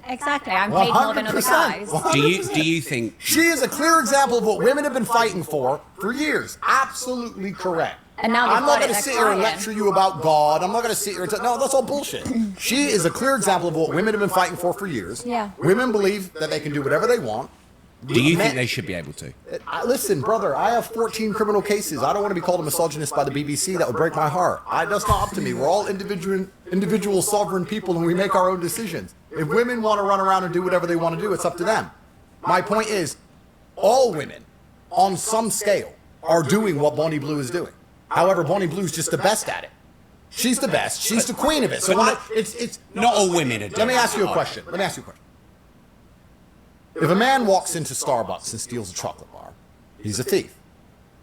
Exactly. I'm paid more than other 100%. guys. Do you think She is a clear example of what women have been fighting for years. Absolutely correct. And now they've I'm got not it, going to they're sit here and crying. lecture you about God. I'm not going to sit here and no, that's all bullshit. She is a clear example of what women have been fighting for years. Yeah. Women believe that they can do whatever they want. do you Men- think they should be able to? Listen, brother, I have 14 criminal cases. I don't want to be called a misogynist by the BBC. That would break my heart. That's not up to me. We're all individual sovereign people, and we make our own decisions. If women want to run around and do whatever they want to do, it's up to them. My point is, all women, on some scale, are doing what Bonnie Blue is doing. However, Bonnie Blue's just the best at it. She's the best. She's the queen of it. So it's Not all women are doing Let me ask you a question. If a man walks into Starbucks and steals a chocolate bar, he's a thief.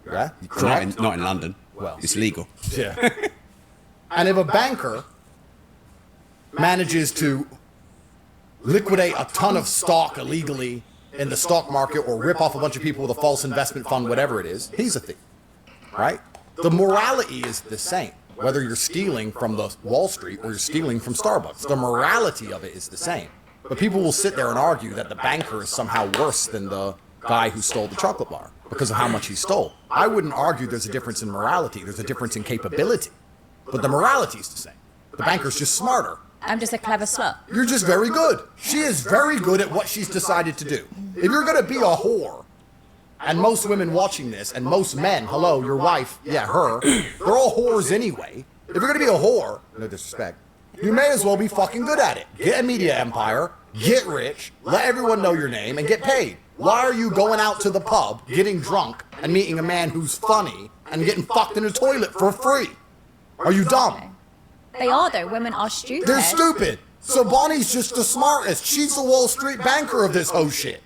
Right? Correct? Not in London. Well. It's legal. Yeah. And if a banker manages to liquidate a ton of stock illegally in the stock market or rip off a bunch of people with a false investment fund, whatever it is, he's a thief. Right? The morality is the same, whether you're stealing from the Wall Street or you're stealing from Starbucks. The morality of it is the same. But people will sit there and argue that the banker is somehow worse than the guy who stole the chocolate bar because of how much he stole. I wouldn't argue there's a difference in morality. There's a difference in capability. But the morality is the same. The banker's just smarter. I'm just a clever slut. You're just very good. She is very good at what she's decided to do. If you're going to be a whore, and most women watching this, and most men, hello, your wife, yeah, her, they're all whores anyway. If you're going to be a whore, no disrespect, you may as well be fucking good at it. Get a media empire, get rich, let everyone know your name, and get paid. Why are you going out to the pub, getting drunk, and meeting a man who's funny, and getting fucked in the toilet for free? Are you dumb? They are though. Women are stupid. They're stupid. So Bonnie's just the smartest. She's the Wall Street banker of this whole shit.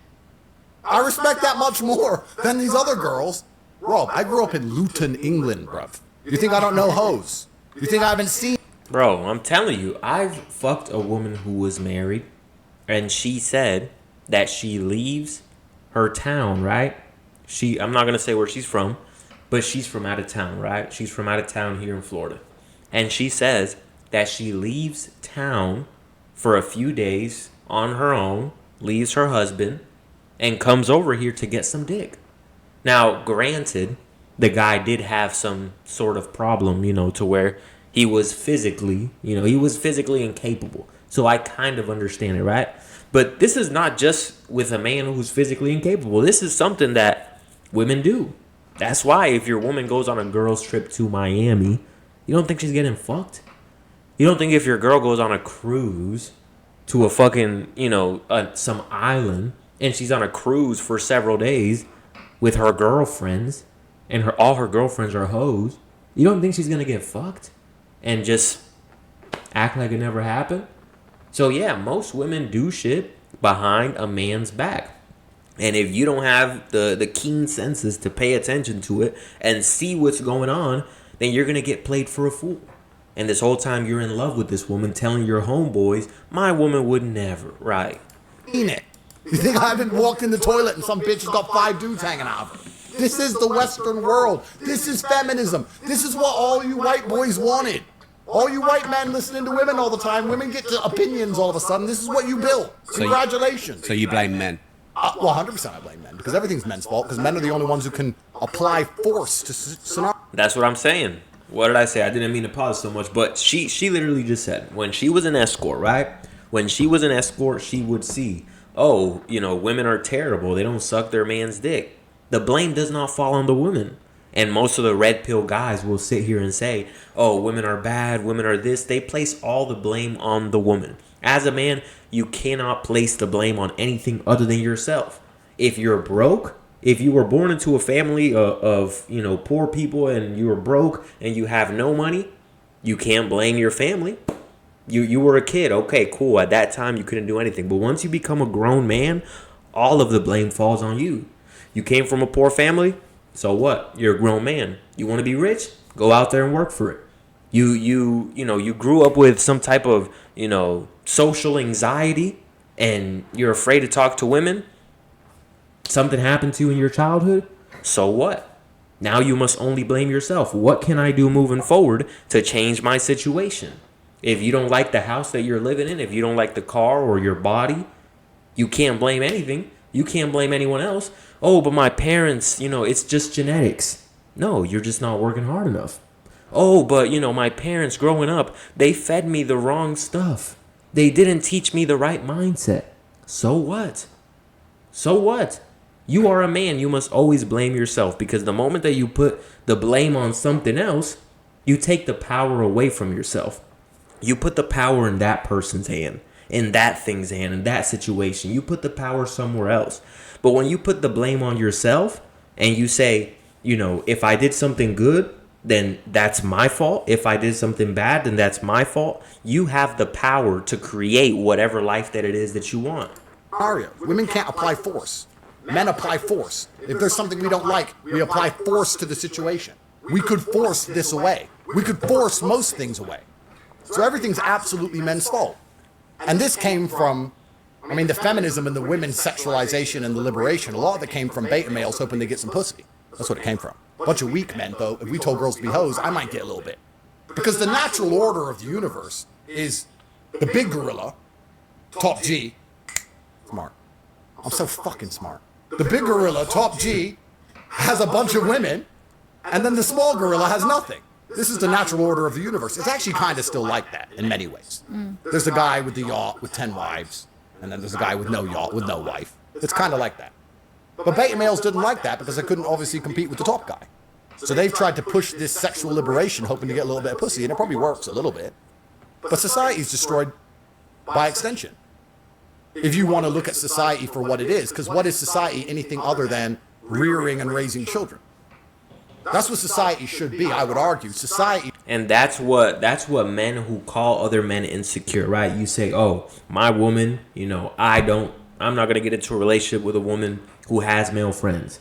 I respect that much more than these other girls. Bro, I grew up in Luton, England, bruv. You think I don't know hoes? You think I haven't seen... Bro, I'm telling you, I've fucked a woman who was married, and she said that she leaves her town, right? I'm not going to say where she's from, but she's from out of town, right? She's from out of town here in Florida. And she says that she leaves town for a few days on her own, leaves her husband, and comes over here to get some dick. Now, granted, the guy did have some sort of problem, to where he was physically incapable. So I kind of understand it, right? But this is not just with a man who's physically incapable. This is something that women do. That's why if your woman goes on a girl's trip to Miami, you don't think she's getting fucked? You don't think if your girl goes on a cruise to a fucking, some island, and she's on a cruise for several days with her girlfriends, and all her girlfriends are hoes, you don't think she's gonna get fucked and just act like it never happened? So yeah, most women do shit behind a man's back. And if you don't have the keen senses to pay attention to it and see what's going on, then you're gonna get played for a fool. And this whole time you're in love with this woman, telling your homeboys, my woman would never, right? it. You think I haven't walked in the toilet and some bitch has got 5 dudes hanging out of her? This is the Western world. This is feminism. This is what all you white boys wanted. All you white men listening to women all the time, women get to opinions all of a sudden. This is what you built. Congratulations. So you blame men? Well, 100% I blame men, because everything's men's fault, because men are the only ones who can apply force to scenarios. That's what I'm saying. What did I say? I didn't mean to pause so much, but she literally just said when she was an escort, right? When she was an escort, she would see, oh, women are terrible. They don't suck their man's dick. The blame does not fall on the women. And most of the red pill guys will sit here and say, oh, women are bad, women are this. They place all the blame on the woman. As a man, you cannot place the blame on anything other than yourself. If you're broke, if you were born into a family of poor people and you were broke and you have no money, you can't blame your family. You were a kid. Okay, cool. At that time, you couldn't do anything. But once you become a grown man, all of the blame falls on you. You came from a poor family. So what? You're a grown man. You want to be rich? Go out there and work for it. You grew up with some type of, social anxiety and you're afraid to talk to women. Something happened to you in your childhood. So what? Now you must only blame yourself. What can I do moving forward to change my situation? If you don't like the house that you're living in, if you don't like the car or your body, you can't blame anything. You can't blame anyone else. Oh, but my parents, it's just genetics. No, you're just not working hard enough. Oh, but, my parents growing up, they fed me the wrong stuff. They didn't teach me the right mindset. So what? So what? You are a man. You must always blame yourself, because the moment that you put the blame on something else, you take the power away from yourself. You put the power in that person's hand, in that thing's hand, in that situation. You put the power somewhere else. But when you put the blame on yourself and you say, if I did something good, then that's my fault. If I did something bad, then that's my fault. You have the power to create whatever life that it is that you want. Mario, women can't apply force. Men apply force. If there's something we don't like, we apply force to the situation. We could force this away. We could force most things away. So everything's absolutely men's fault. And this came from, the feminism and the women's sexualization and the liberation, a lot of it came from beta males hoping to get some pussy. That's what it came from. A bunch of weak men, though. If we told girls to be hoes, I might get a little bit. Because the natural order of the universe is the big gorilla, top G, smart. I'm so fucking smart. The big gorilla, top G, has a bunch of women, and then the small gorilla has nothing. This is the natural order of the universe. It's actually kind of still like that in many ways. There's a guy with the yacht with 10 wives, and then there's a guy with no yacht with no wife. It's kind of like that. But beta males didn't like that because they couldn't obviously compete with the top guy. So they've tried to push this sexual liberation, hoping to get a little bit of pussy, and it probably works a little bit. But society's destroyed by extension. If you want to look at society for what it is, because what is society anything other than rearing and raising children? That's what society should be, I would argue. Society. And that's what men who call other men insecure, right? You say, oh, my woman, I'm not going to get into a relationship with a woman who has male friends.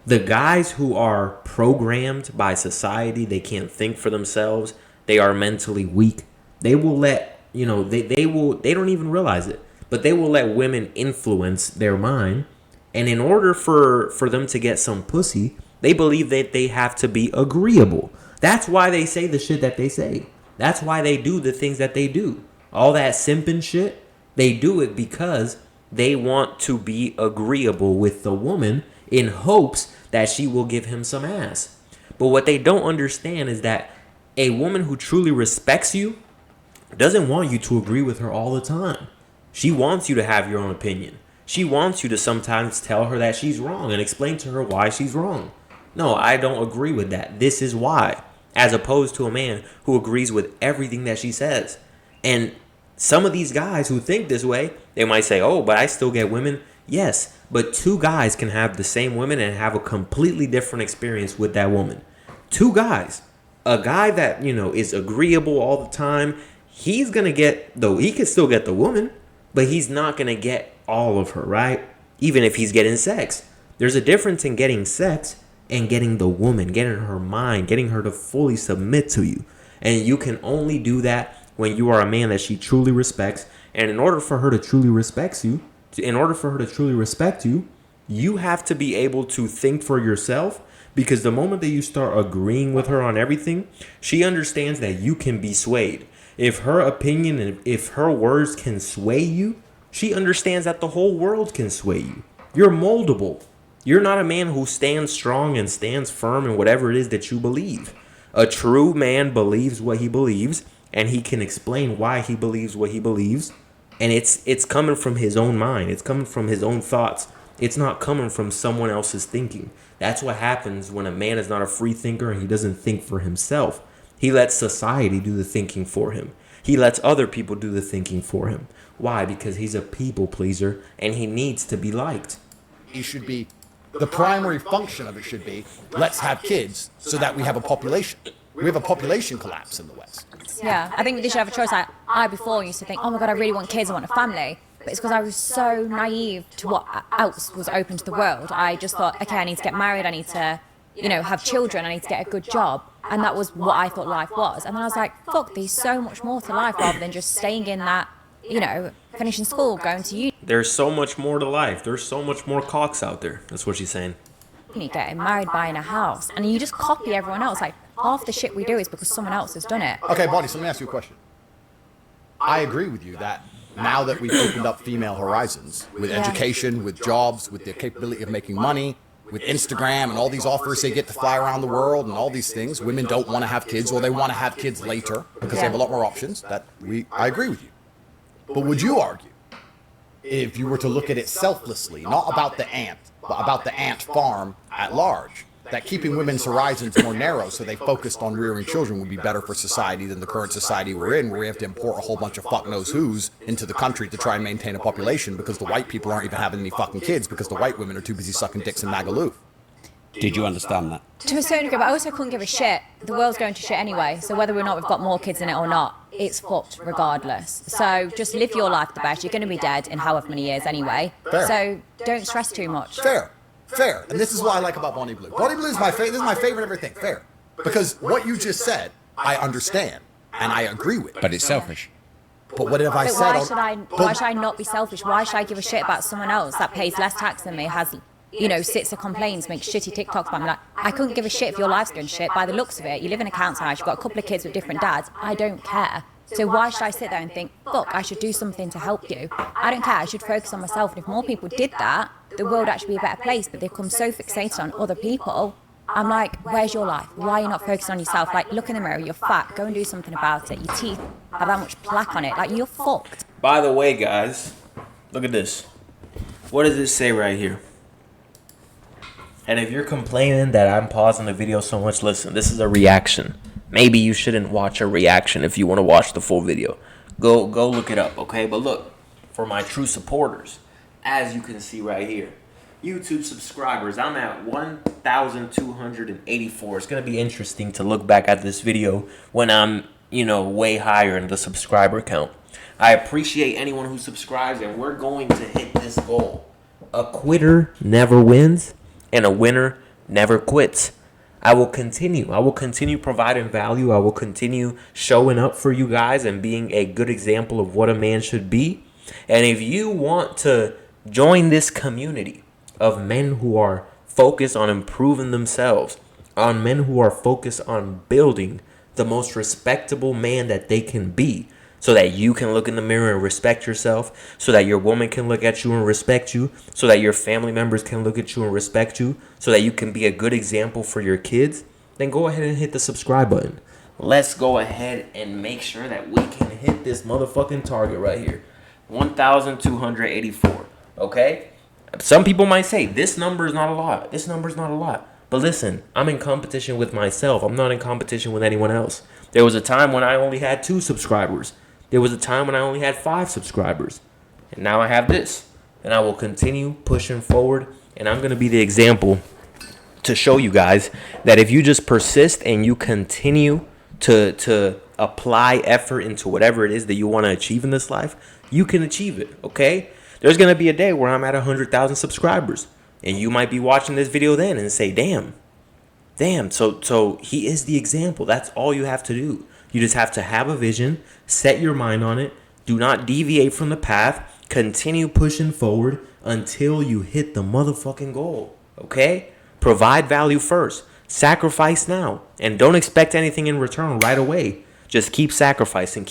The guys who are programmed by society, they can't think for themselves. They are mentally weak. They will let, they don't even realize it, but they will let women influence their mind. And in order for them to get some pussy, they believe that they have to be agreeable. That's why they say the shit that they say. That's why they do the things that they do. All that simping shit, they do it because they want to be agreeable with the woman in hopes that she will give him some ass. But what they don't understand is that a woman who truly respects you doesn't want you to agree with her all the time. She wants you to have your own opinion. She wants you to sometimes tell her that she's wrong and explain to her why she's wrong. No, I don't agree with that. This is why. As opposed to a man who agrees with everything that she says. And some of these guys who think this way, they might say, oh, but I still get women. Yes, but two guys can have the same woman and have a completely different experience with that woman. Two guys. A guy that, is agreeable all the time, he's going to get, though he can still get the woman, but he's not going to get all of her, right? Even if he's getting sex. There's a difference in getting sex and getting the woman, getting her mind, getting her to fully submit to you. And you can only do that when you are a man that she truly respects. And in order for her to truly respect you, you have to be able to think for yourself, Because the moment that you start agreeing with her on everything, she understands that you can be swayed. If her opinion and if her words can sway you, she understands that the whole world can sway you. You're moldable. You're not a man who stands strong and stands firm in whatever it is that you believe. A true man believes what he believes, and he can explain why he believes what he believes. And it's coming from his own mind. It's coming from his own thoughts. It's not coming from someone else's thinking. That's what happens when a man is not a free thinker and he doesn't think for himself. He lets society do the thinking for him. He lets other people do the thinking for him. Why? Because he's a people pleaser and he needs to be liked. He should be, the primary function of it should be, let's have kids so that we have a population. We have a population collapse in the West. Yeah, I think they should have a choice. Like, I before used to think, oh my God, I really want kids, I want a family. But it's because I was so naive to what else was open to the world. I just thought, okay, I need to get married, I need to, have children, I need to get a good job. And that was what I thought life was. And then I was like, fuck, there's so much more to life rather than just staying in that, finishing school, going to uni. There's so much more to life. There's so much more cocks out there. That's what she's saying. Getting married, buying a house. And you just copy everyone else. Like, half the shit we do is because someone else has done it. Okay, Bonnie, so let me ask you a question. I agree with you that now that we've opened up female horizons with education, with jobs, with the capability of making money, with Instagram and all these offers they get to fly around the world and all these things, women don't want to have kids or they want to have kids later because they have a lot more options. I agree with you. But would you argue, if you were to look at it selflessly, not about the ant, but about the ant farm at large, that keeping women's horizons more narrow so they focused on rearing children would be better for society than the current society we're in, where we have to import a whole bunch of fuck-knows-whos into the country to try and maintain a population because the white people aren't even having any fucking kids because the white women are too busy sucking dicks in Magaluf. Did you understand that? To a certain degree, but I also couldn't give a shit. The world's going to shit anyway, so whether or not we've got more kids in it or not, it's fucked regardless. So just live your life the best. You're going to be dead in however many years anyway. Fair. So don't stress too much. Fair. And this is what I like about Bonnie Blue. Bonnie Blue is my favorite. This is my favorite everything. Fair. Because what you just said, I understand and I agree with. But it's selfish. But what have I But said? why should I not be selfish? Why should I give a shit about someone else that pays less tax than me, has, sits and complains, makes shitty TikToks about me? Like, I couldn't give a shit if your life's going to shit. By the looks of it, you live in a council house, you've got a couple of kids with different dads. I don't care. So why should I sit there and think, fuck, I should do something to help you? I don't care. I should focus on myself. And if more people did that, the world would actually be a better place. But they've become so fixated on other people. I'm like, where's your life? Why are you not focusing on yourself? Like, look in the mirror. You're fat. Go and do something about it. Your teeth have that much plaque on it. Like, you're fucked. By the way, guys, look at this. What does this say right here? And if you're complaining that I'm pausing the video so much, listen, this is a reaction. Maybe you shouldn't watch a reaction if you want to watch the full video. Go look it up, okay? But look, for my true supporters, as you can see right here, YouTube subscribers, I'm at 1,284. It's going to be interesting to look back at this video when I'm, way higher in the subscriber count. I appreciate anyone who subscribes, and we're going to hit this goal. A quitter never wins, and a winner never quits. I will continue providing value. I will continue showing up for you guys and being a good example of what a man should be. And if you want to join this community of men who are focused on improving themselves, on men who are focused on building the most respectable man that they can be, so that you can look in the mirror and respect yourself, so that your woman can look at you and respect you, so that your family members can look at you and respect you, so that you can be a good example for your kids, then go ahead and hit the subscribe button. Let's go ahead and make sure that we can hit this motherfucking target right here. 1,284, okay? Some people might say, this number is not a lot. This number is not a lot. But listen, I'm in competition with myself. I'm not in competition with anyone else. There was a time when I only had 2 subscribers. There was a time when I only had 5 subscribers. And now I have this. And I will continue pushing forward. And I'm going to be the example to show you guys that if you just persist and you continue to apply effort into whatever it is that you want to achieve in this life, you can achieve it, okay? There's going to be a day where I'm at 100,000 subscribers. And you might be watching this video then and say, damn, so he is the example. That's all you have to do. You just have to have a vision, set your mind on it, do not deviate from the path, continue pushing forward until you hit the motherfucking goal, okay? Provide value first. Sacrifice now. And don't expect anything in return right away. Just keep sacrificing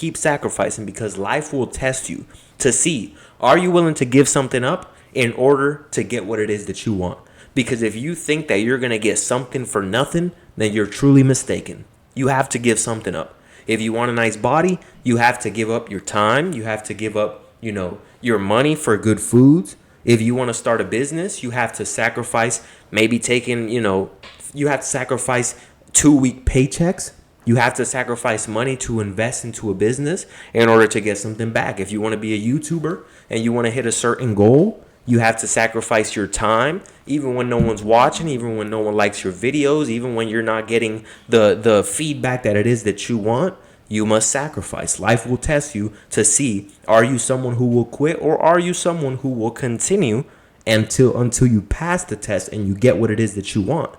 because life will test you to see, are you willing to give something up in order to get what it is that you want? Because if you think that you're going to get something for nothing, then you're truly mistaken. You have to give something up. If you want a nice body, you have to give up your time. You have to give up, your money for good foods. If you want to start a business, you have to sacrifice maybe taking, you have to sacrifice 2-week paychecks. You have to sacrifice money to invest into a business in order to get something back. If you want to be a YouTuber and you want to hit a certain goal, you have to sacrifice your time, even when no one's watching, even when no one likes your videos, even when you're not getting the feedback that it is that you want. You must sacrifice. Life will test you to see, are you someone who will quit or are you someone who will continue until you pass the test and you get what it is that you want.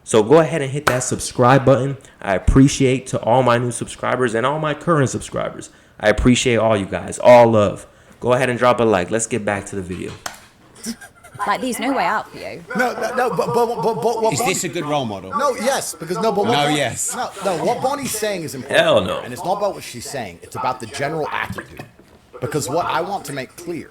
So go ahead and hit that subscribe button. I appreciate to all my new subscribers and all my current subscribers. I appreciate all you guys. All love. Go ahead and drop a like. Let's get back to the video. Like, there's no way out for you. No, but Is this a good role model? No, yes, because no, but yes. No, what Bonnie's saying is important. Hell no. And it's not about what she's saying. It's about the general attitude. Because what I want to make clear,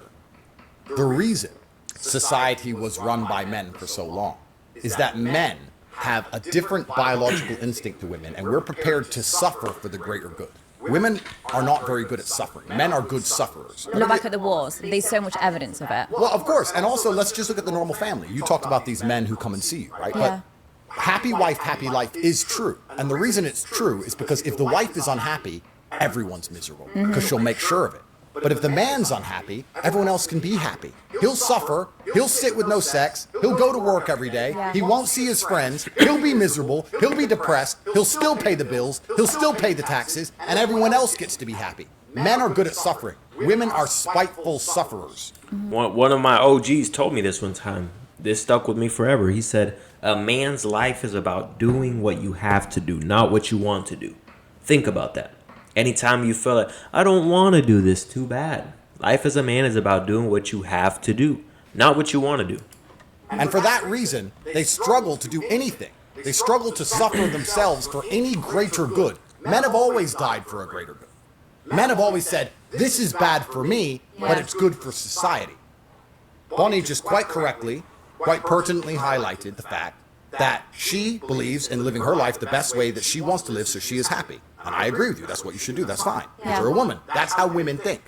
the reason society was run by men for so long is that men have a different biological instinct to women, and we're prepared to suffer for the greater good. Women are not very good at suffering. Men are good sufferers. Look back at the wars. There's so much evidence of it. Well, of course. And also, let's just look at the normal family. You talked about these men who come and see you, right? Yeah. But happy wife, happy life is true. And the reason it's true is because if the wife is unhappy, everyone's miserable because she'll make sure of it. But if the man's unhappy, everyone else can be happy. He'll suffer. He'll sit with no sex. He'll go to work every day. Yeah. He won't see his friends. He'll be miserable. He'll be depressed. He'll still pay the bills. He'll still pay the taxes. And everyone else gets to be happy. Men are good at suffering. Women are spiteful sufferers. One of my OGs told me this one time. This stuck with me forever. He said, a man's life is about doing what you have to do, not what you want to do. Think about that. Anytime you feel like, I don't want to do this, too bad. Life as a man is about doing what you have to do, not what you want to do. And for that reason, they struggle to do anything. They struggle to suffer themselves for any greater good. Men have always died for a greater good. Men have always said, this is bad for me, but it's good for society. Bonnie just quite correctly, quite pertinently highlighted the fact that she believes in living her life the best way that she wants to live so she is happy. And I agree with you. That's what you should do. That's fine. Because you're a woman. That's how women think.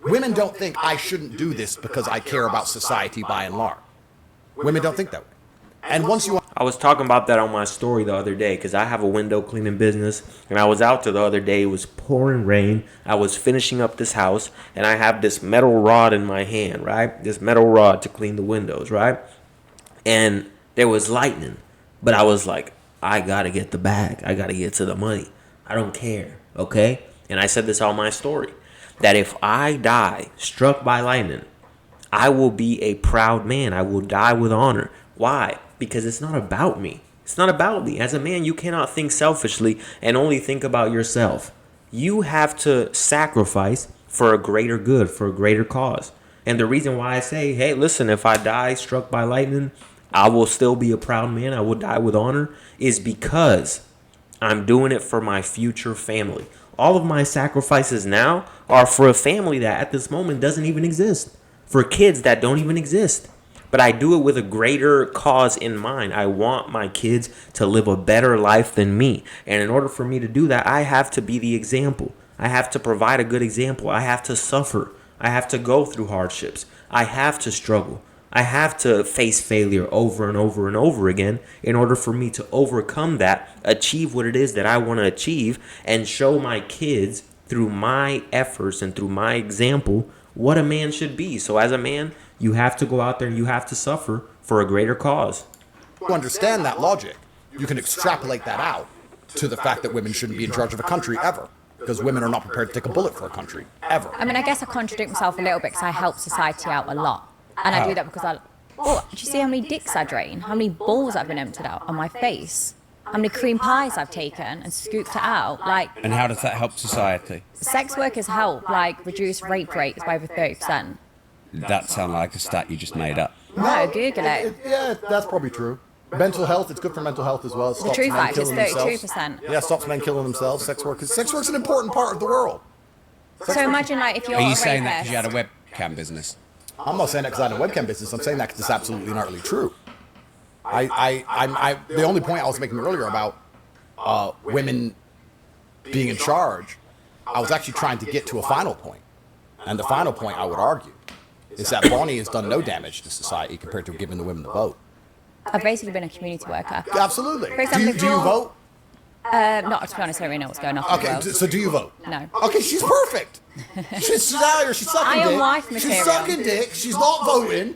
Women don't think I shouldn't do this because I care about society by and large. Women don't think that way. And once you... I was talking about that on my story the other day because I have a window cleaning business. And I was out there the other day. It was pouring rain. I was finishing up this house. And I have this metal rod in my hand, right? This metal rod to clean the windows, right? And there was lightning. But I was like, I got to get the bag. I got to get to the money. I don't care, okay? And I said this on my story, that if I die struck by lightning, I will be a proud man. I will die with honor. Why? Because it's not about me. It's not about me. As a man, you cannot think selfishly and only think about yourself. You have to sacrifice for a greater good, for a greater cause. And the reason why I say, hey, listen, if I die struck by lightning, I will still be a proud man. I will die with honor, is because I'm doing it for my future family. All of my sacrifices now are for a family that at this moment doesn't even exist. For kids that don't even exist. But I do it with a greater cause in mind. I want my kids to live a better life than me. And in order for me to do that, I have to be the example. I have to provide a good example. I have to suffer. I have to go through hardships. I have to struggle. I have to face failure over and over and over again in order for me to overcome that, achieve what it is that I want to achieve, and show my kids through my efforts and through my example what a man should be. So as a man, you have to go out there and you have to suffer for a greater cause. To understand that logic, you can extrapolate that out to the fact that women shouldn't be in charge of a country ever. Because women are not prepared to take a bullet for a country, ever. I mean, I guess I contradict myself a little bit because I help society out a lot. And I do that because do you see how many dicks I drain? How many balls I've been emptied out on my face? How many cream pies I've taken and scooped it out? And how does that help society? Sex workers help, reduce rape rates by over 30%. That sounds like a stat you just made up. No, Google it. Yeah, that's probably true. Mental health, it's good for mental health as well. It The stops true men fact is killing 32%. Yeah, stops men killing themselves. Sex work is an important part of the world. So imagine like if you're Are you a saying that because rapist. you had a webcam business? I'm not saying that because I had a webcam business. I'm saying that because it's absolutely and utterly true. The only point I was making earlier about women being in charge, I was actually trying to get to a final point. And the final point, I would argue, is that Bonnie has done no damage to society compared to giving the women the vote. I've basically been a community worker. Absolutely. For example, Do you vote? Not to be honest, I don't really know what's going on. in the Okay, world. so do you vote? No. Okay, she's perfect. She's out here, she's sucking I am dick. wife She's material. sucking dick, she's not voting.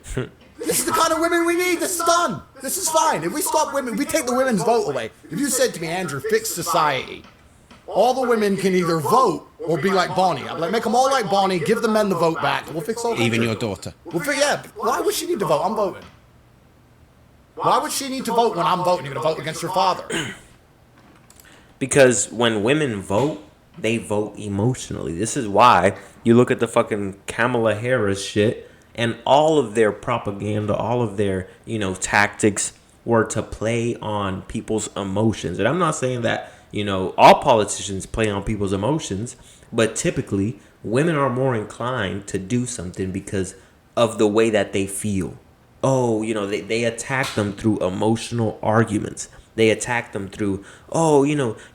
This is the kind of women we need. This is done. This is fine. If we stop women, we take the women's vote away. If you said to me, Andrew, fix society, all the women can either vote or be like Bonnie. I'm like, make them all like Bonnie, give the men the vote back. We'll fix all the Even your daughter. Yeah, why would she need to vote? I'm voting. Why would she need to vote when I'm voting? You're going to vote against her father. Because when women vote, they vote emotionally. This is why you look at the fucking Kamala Harris shit and all of their propaganda, all of their, tactics were to play on people's emotions. And I'm not saying that, all politicians play on people's emotions, but typically women are more inclined to do something because of the way that they feel. Oh, they attack them through emotional arguments. They attack them through,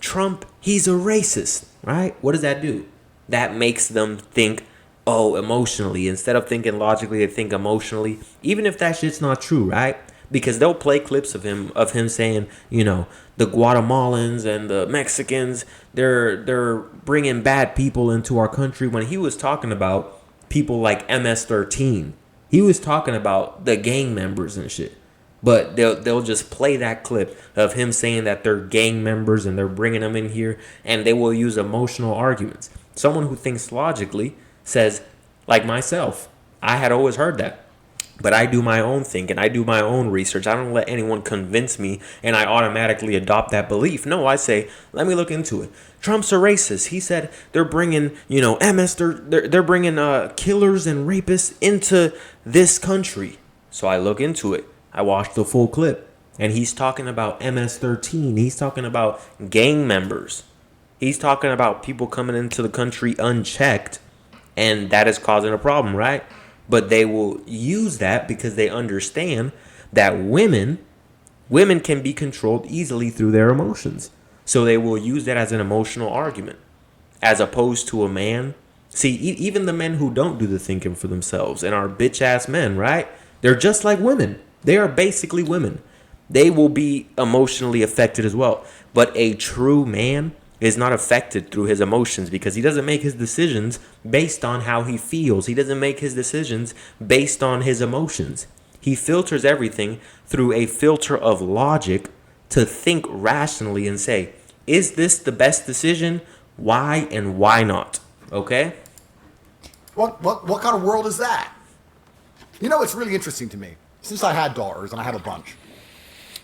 Trump, he's a racist, right? What does that do? That makes them think, emotionally. Instead of thinking logically, they think emotionally, even if that shit's not true, right? Because they'll play clips of him saying, the Guatemalans and the Mexicans, they're bringing bad people into our country, when he was talking about people like MS-13. He was talking about the gang members and shit. But they'll just play that clip of him saying that they're gang members and they're bringing them in here, and they will use emotional arguments. Someone who thinks logically says, like myself, I had always heard that. But I do my own thinking. I do my own research. I don't let anyone convince me and I automatically adopt that belief. No, I say, let me look into it. Trump's a racist. He said they're bringing, they're bringing killers and rapists into this country. So I look into it. I watched the full clip. And he's talking about MS-13. He's talking about gang members. He's talking about people coming into the country unchecked. And that is causing a problem, right? But they will use that because they understand that women can be controlled easily through their emotions. So they will use that as an emotional argument, as opposed to a man. See, even the men who don't do the thinking for themselves and are bitch ass men, right? They're just like women. They are basically women. They will be emotionally affected as well. But a true man is not affected through his emotions because he doesn't make his decisions based on how he feels. He doesn't make his decisions based on his emotions. He filters everything through a filter of logic to think rationally and say, is this the best decision? Why and why not? Okay? What kind of world is that? It's really interesting to me. Since I had daughters, and I have a bunch,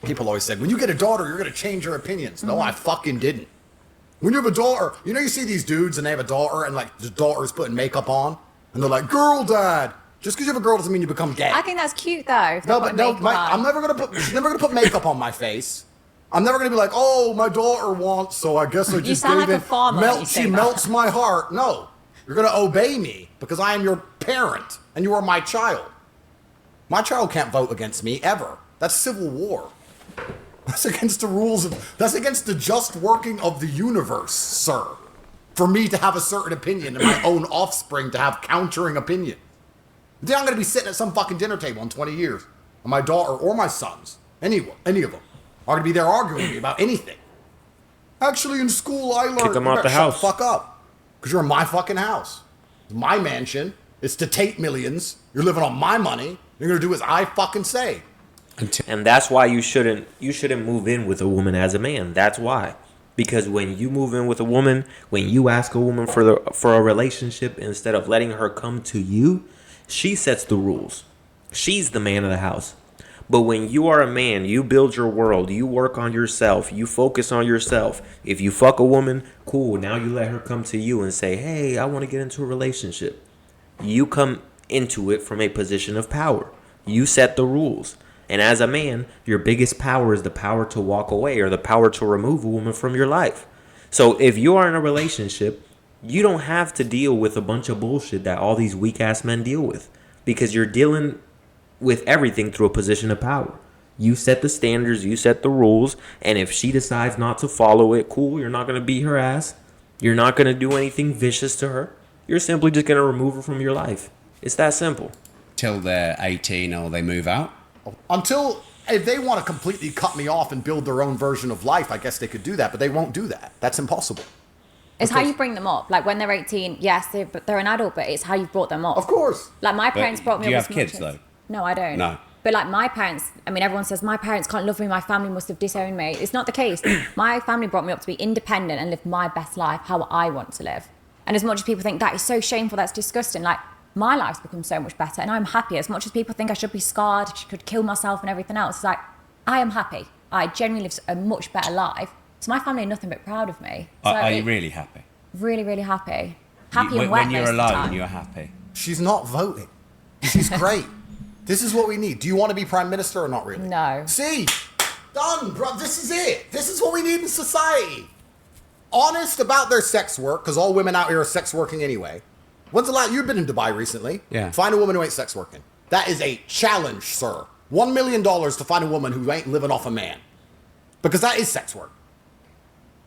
people always said, when you get a daughter, you're going to change your opinions. No, I fucking didn't. When you have a daughter, you see these dudes and they have a daughter and like the daughter's putting makeup on and they're like, girl dad. Just because you have a girl doesn't mean you become gay. I think that's cute though. I'm never gonna put makeup on my face. I'm never gonna be like, oh, my daughter wants, so I guess I just sound gave like a in. farmer. She melts my heart. No, you're gonna obey me because I am your parent and you are my child. My child can't vote against me ever. That's civil war. That's against the rules that's against the just working of the universe, sir. For me to have a certain opinion and my own offspring to have countering opinion. You think I'm going to be sitting at some fucking dinner table in 20 years and my daughter or my sons, any of them, are going to be there arguing with me about anything. Actually, in school, I learned... Kick them out the house. Shut the fuck up. Because you're in my fucking house. It's my mansion. It's to Tate millions. You're living on my money. You're going to do as I fucking say. And that's why you shouldn't move in with a woman as a man. That's why. Because when you move in with a woman, when you ask a woman for a relationship, instead of letting her come to you, she sets the rules. She's the man of the house. But when you are a man, you build your world, you work on yourself, you focus on yourself. If you fuck a woman, cool. Now you let her come to you and say, hey, I want to get into a relationship. You come into it from a position of power. You set the rules. And as a man, your biggest power is the power to walk away or the power to remove a woman from your life. So if you are in a relationship, you don't have to deal with a bunch of bullshit that all these weak ass men deal with, because you're dealing with everything through a position of power. You set the standards, you set the rules, and if she decides not to follow it, cool, you're not going to beat her ass. You're not going to do anything vicious to her. You're simply just going to remove her from your life. It's that simple. Till they're 18 or they move out. Until, if they want to completely cut me off and build their own version of life, I guess they could do that, but they won't do that. That's impossible. It's how you bring them up. Like when they're 18, yes, they're an adult, but it's how you brought them up. Of course. Like my parents brought me up. Do you as have kids, much though? No, I don't. No. But like my parents, I mean, everyone says my parents can't love me, my family must have disowned me. It's not the case. My family brought me up to be independent and live my best life, how I want to live. And as much as people think that is so shameful, that's disgusting, like my life's become so much better and I'm happy. As much as people think I should be scarred, I could kill myself and everything else, it's like, I am happy. I genuinely live a much better life. So my family are nothing but proud of me. So Are you really happy? Really, really happy. Happy and wet When you're most of the alone, time. you're happy. She's not voting. She's great. This is what we need. Do you want to be prime minister or not really? No. See? Done, bro. This is it. This is what we need in society. Honest about their sex work, because all women out here are sex working anyway. When's the last... You've been in Dubai recently. Yeah. Find a woman who ain't sex working. That is a challenge, sir. $1 million to find a woman who ain't living off a man. Because that is sex work.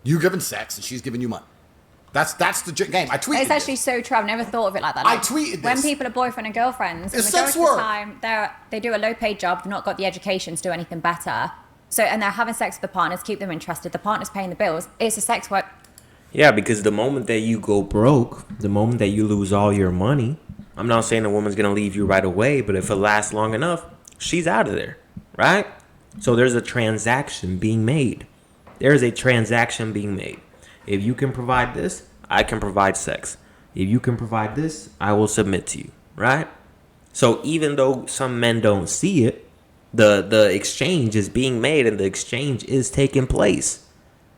You giving sex and she's giving you money. That's the game. I tweeted It's actually this. so true. I've never thought of it like that. I Like, tweeted when this. people are boyfriend and girlfriends, the It's majority sex of work. the time they do a low-paid job, they've not got the education to do anything better. So and they're having sex with the partners, keep them interested. The partner's paying the bills. It's a sex work. Yeah, because the moment that you go broke, the moment that you lose all your money, I'm not saying a woman's going to leave you right away, but if it lasts long enough, she's out of there, right? So there's a transaction being made. There is a transaction being made. If you can provide this, I can provide sex. If you can provide this, I will submit to you, right? So even though some men don't see it, the exchange is being made and the exchange is taking place.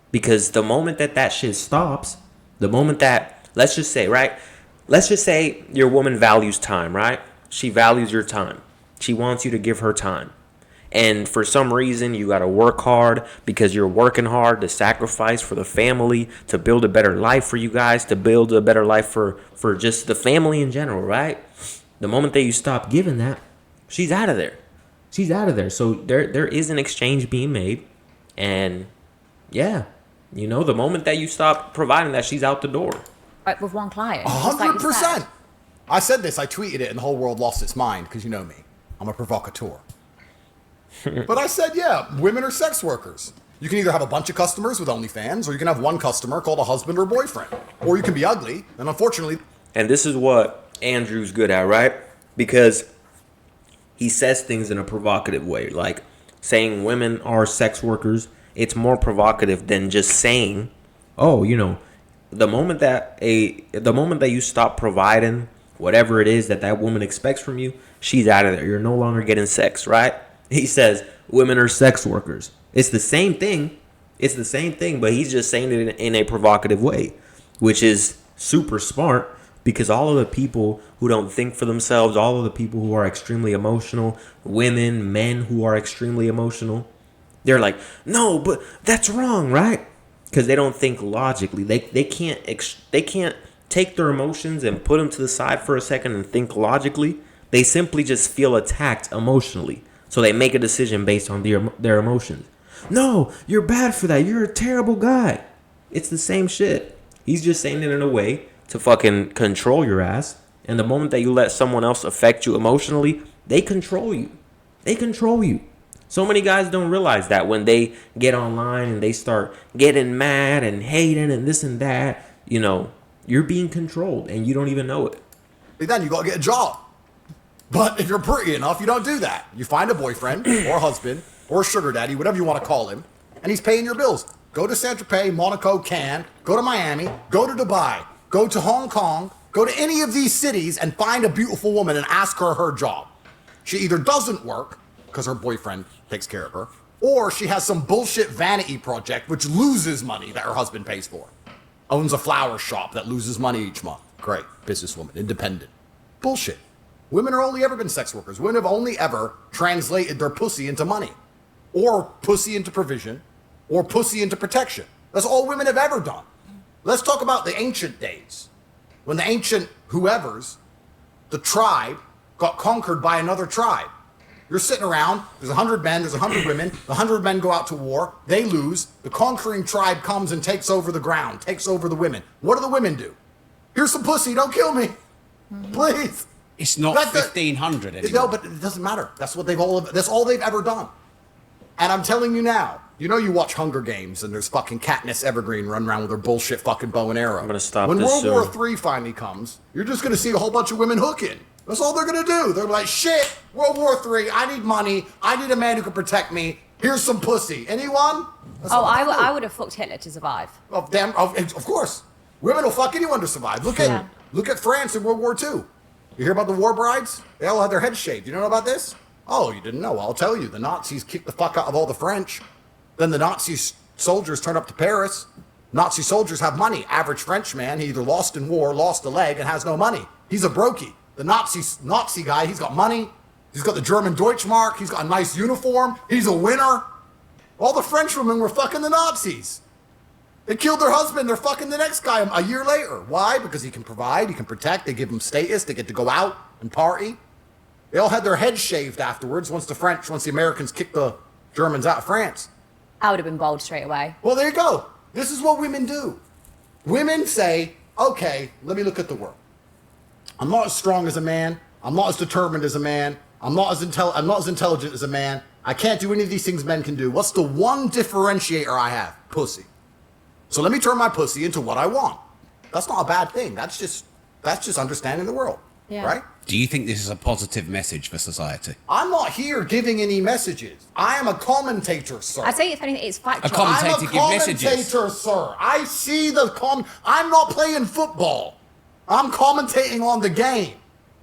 Because the moment that shit stops, the moment that, let's just say your woman values time, right? She values your time. She wants you to give her time. And for some reason, you got to work hard because you're working hard to sacrifice for the family, to build a better life for you guys, to build a better life for just the family in general, right? The moment that you stop giving that, she's out of there. She's out of there. So there is an exchange being made. And yeah, you know, the moment that you stop providing that, she's out the door. Like with one client. just like you 100%. said. I said this, I tweeted it, and the whole world lost its mind, because you know me. I'm a provocateur. But I said, yeah, women are sex workers. You can either have a bunch of customers with OnlyFans, or you can have one customer called a husband or boyfriend. Or you can be ugly, and unfortunately... And this is what Andrew's good at, right? Because he says things in a provocative way. Like saying women are sex workers, it's more provocative than just saying, oh, you know, the moment that you stop providing whatever it is that woman expects from you, she's out of there. You're no longer getting sex, right? He says women are sex workers. It's the same thing. It's the same thing, but he's just saying it in a provocative way, which is super smart, because all of the people who don't think for themselves, all of the people who are extremely emotional, women, men who are extremely emotional, they're like, no, but that's wrong, right? Because they don't think logically. They can't take their emotions and put them to the side for a second and think logically. They simply just feel attacked emotionally. So they make a decision based on their emotions. No, you're bad for that. You're a terrible guy. It's the same shit. He's just saying it in a way to fucking control your ass. And the moment that you let someone else affect you emotionally, they control you. They control you. So many guys don't realize that when they get online and they start getting mad and hating and this and that, you know, you're being controlled and you don't even know it. Then you got to get a job. But if you're pretty enough, you don't do that. You find a boyfriend or a husband or a sugar daddy, whatever you want to call him, and he's paying your bills. Go to Saint-Tropez, Monaco, Cannes, go to Miami, go to Dubai, go to Hong Kong, go to any of these cities and find a beautiful woman and ask her job. She either doesn't work because her boyfriend takes care of her, or she has some bullshit vanity project which loses money that her husband pays for. Owns a flower shop that loses money each month. Great. Businesswoman. Independent. Bullshit. Women are only ever been sex workers. Women have only ever translated their pussy into money, or pussy into provision, or pussy into protection. That's all women have ever done. Let's talk about the ancient days. When the ancient whoever's, the tribe, got conquered by another tribe. You're sitting around, there's 100 men, there's 100 women, the 100 men go out to war, they lose, the conquering tribe comes and takes over the ground, takes over the women. What do the women do? Here's some pussy, don't kill me. Please. It's not 1500 anymore. No, but it doesn't matter. That's all they've ever done. And I'm telling you now, you know you watch Hunger Games and there's fucking Katniss Evergreen running around with her bullshit fucking bow and arrow. I'm gonna stop when this World soon. War III finally comes, you're just gonna see a whole bunch of women hooking. That's all they're gonna do. They're like, shit, World War III, I need money, I need a man who can protect me. Here's some pussy. Anyone? That's Oh, all they're gonna I do. would have fucked Hitler to survive. Of course. Women will fuck anyone to survive. Look at France in World War II. You hear about the war brides? They all had their heads shaved. You don't know about this? Oh, you didn't know? Well, I'll tell you. The Nazis kicked the fuck out of all the French. Then the Nazi soldiers turn up to Paris. Nazi soldiers have money. Average French man, he either lost in war, lost a leg, and has no money. He's a brokey. The Nazi guy, he's got money. He's got the German Deutschmark. He's got a nice uniform. He's a winner. All the French women were fucking the Nazis. They killed their husband. They're fucking the next guy a year later. Why? Because he can provide, he can protect. They give him status. They get to go out and party. They all had their heads shaved afterwards once the Americans kicked the Germans out of France. I would have been bold straight away. Well, there you go. This is what women do. Women say, okay, let me look at the world. I'm not as strong as a man. I'm not as determined as a man. I'm not as intelligent as a man. I can't do any of these things men can do. What's the one differentiator I have? Pussy. So let me turn my pussy into what I want. That's not a bad thing. That's just understanding the world, right? Do you think this is a positive message for society? I'm not here giving any messages. I am a commentator, sir. I'd say if anything, it's factual. A commentator I'm a give messages. commentator, sir. I see I'm not playing football. I'm commentating on the game.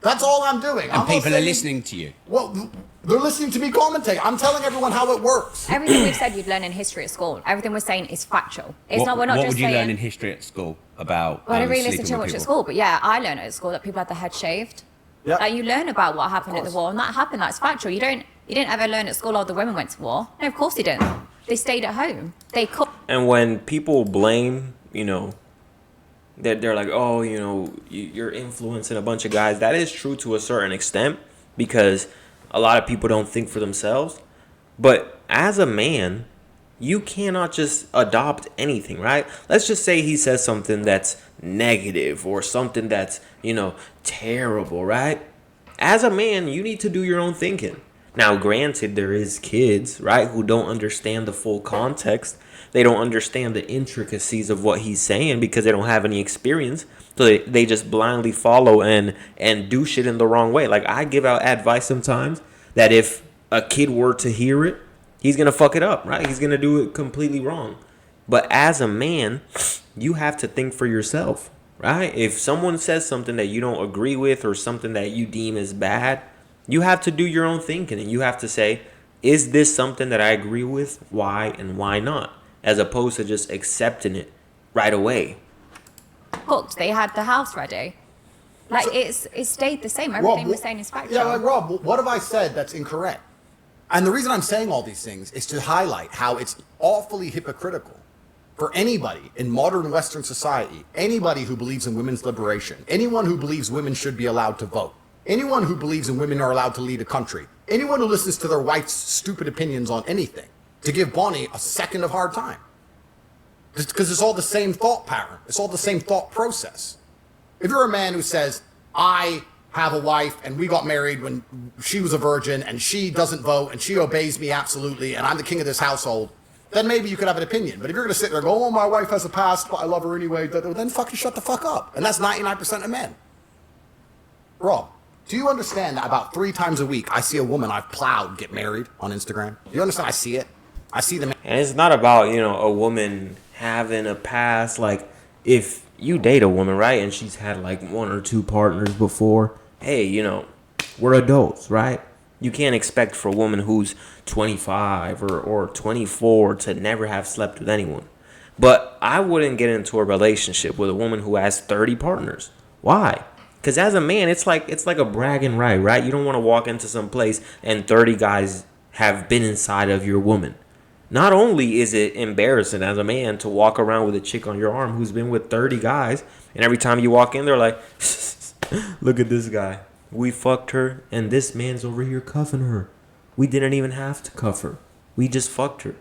That's all I'm doing. And people are listening to you. Well, they're listening to me commentate. I'm telling everyone how it works. Everything we've said you'd learn in history at school. Everything we're saying is factual. It's What, not. We're not what just would you saying. learn in history at school about Well, I didn't really listen sleeping too with much at people? school, but yeah, I learned at school that people had their head shaved. Yep. Like you learn about what happened at the war, and that happened. That's factual. You didn't ever learn at school. Oh, the women went to war. No, of course they didn't. They stayed at home. They cooked. And when people blame, they're like, oh, you're influencing a bunch of guys. That is true to a certain extent because a lot of people don't think for themselves. But as a man, you cannot just adopt anything, right? Let's just say he says something that's negative or something that's, terrible, right? As a man, you need to do your own thinking. Now, granted, there is kids, right, who don't understand the full context. They don't understand the intricacies of what he's saying because they don't have any experience. So they just blindly follow and do shit in the wrong way. Like, I give out advice sometimes that if a kid were to hear it, he's going to fuck it up, right? He's going to do it completely wrong. But as a man, you have to think for yourself, right? If someone says something that you don't agree with or something that you deem as bad, you have to do your own thinking and you have to say, is this something that I agree with? Why and why not? As opposed to just accepting it right away. Cooked. They had the house ready. Like it stayed the same. Everything we're saying is factual. Yeah, like Rob, what have I said that's incorrect? And the reason I'm saying all these things is to highlight how it's awfully hypocritical for anybody in modern Western society, anybody who believes in women's liberation, anyone who believes women should be allowed to vote, anyone who believes in women are allowed to lead a country, anyone who listens to their wife's stupid opinions on anything, to give Bonnie a second of hard time. Because it's all the same thought pattern. It's all the same thought process. If you're a man who says, I have a wife and we got married when she was a virgin and she doesn't vote and she obeys me absolutely and I'm the king of this household, then maybe you could have an opinion. But if you're going to sit there and go, oh, my wife has a past, but I love her anyway, then fucking shut the fuck up. And that's 99% of men. Rob, do you understand that about 3 times a week I see a woman I've plowed get married on Instagram? Do you understand? I see it. I see them. And it's not about, a woman having a past. Like, if you date a woman, right, and she's had like 1 or 2 partners before, hey, we're adults, right? You can't expect for a woman who's 25 or 24 to never have slept with anyone. But I wouldn't get into a relationship with a woman who has 30 partners. Why? Because as a man, it's like a bragging right? You don't want to walk into some place and 30 guys have been inside of your woman. Not only is it embarrassing as a man to walk around with a chick on your arm who's been with 30 guys, and every time you walk in, they're like, look at this guy. We fucked her, and this man's over here cuffing her. We didn't even have to cuff her. We just fucked her.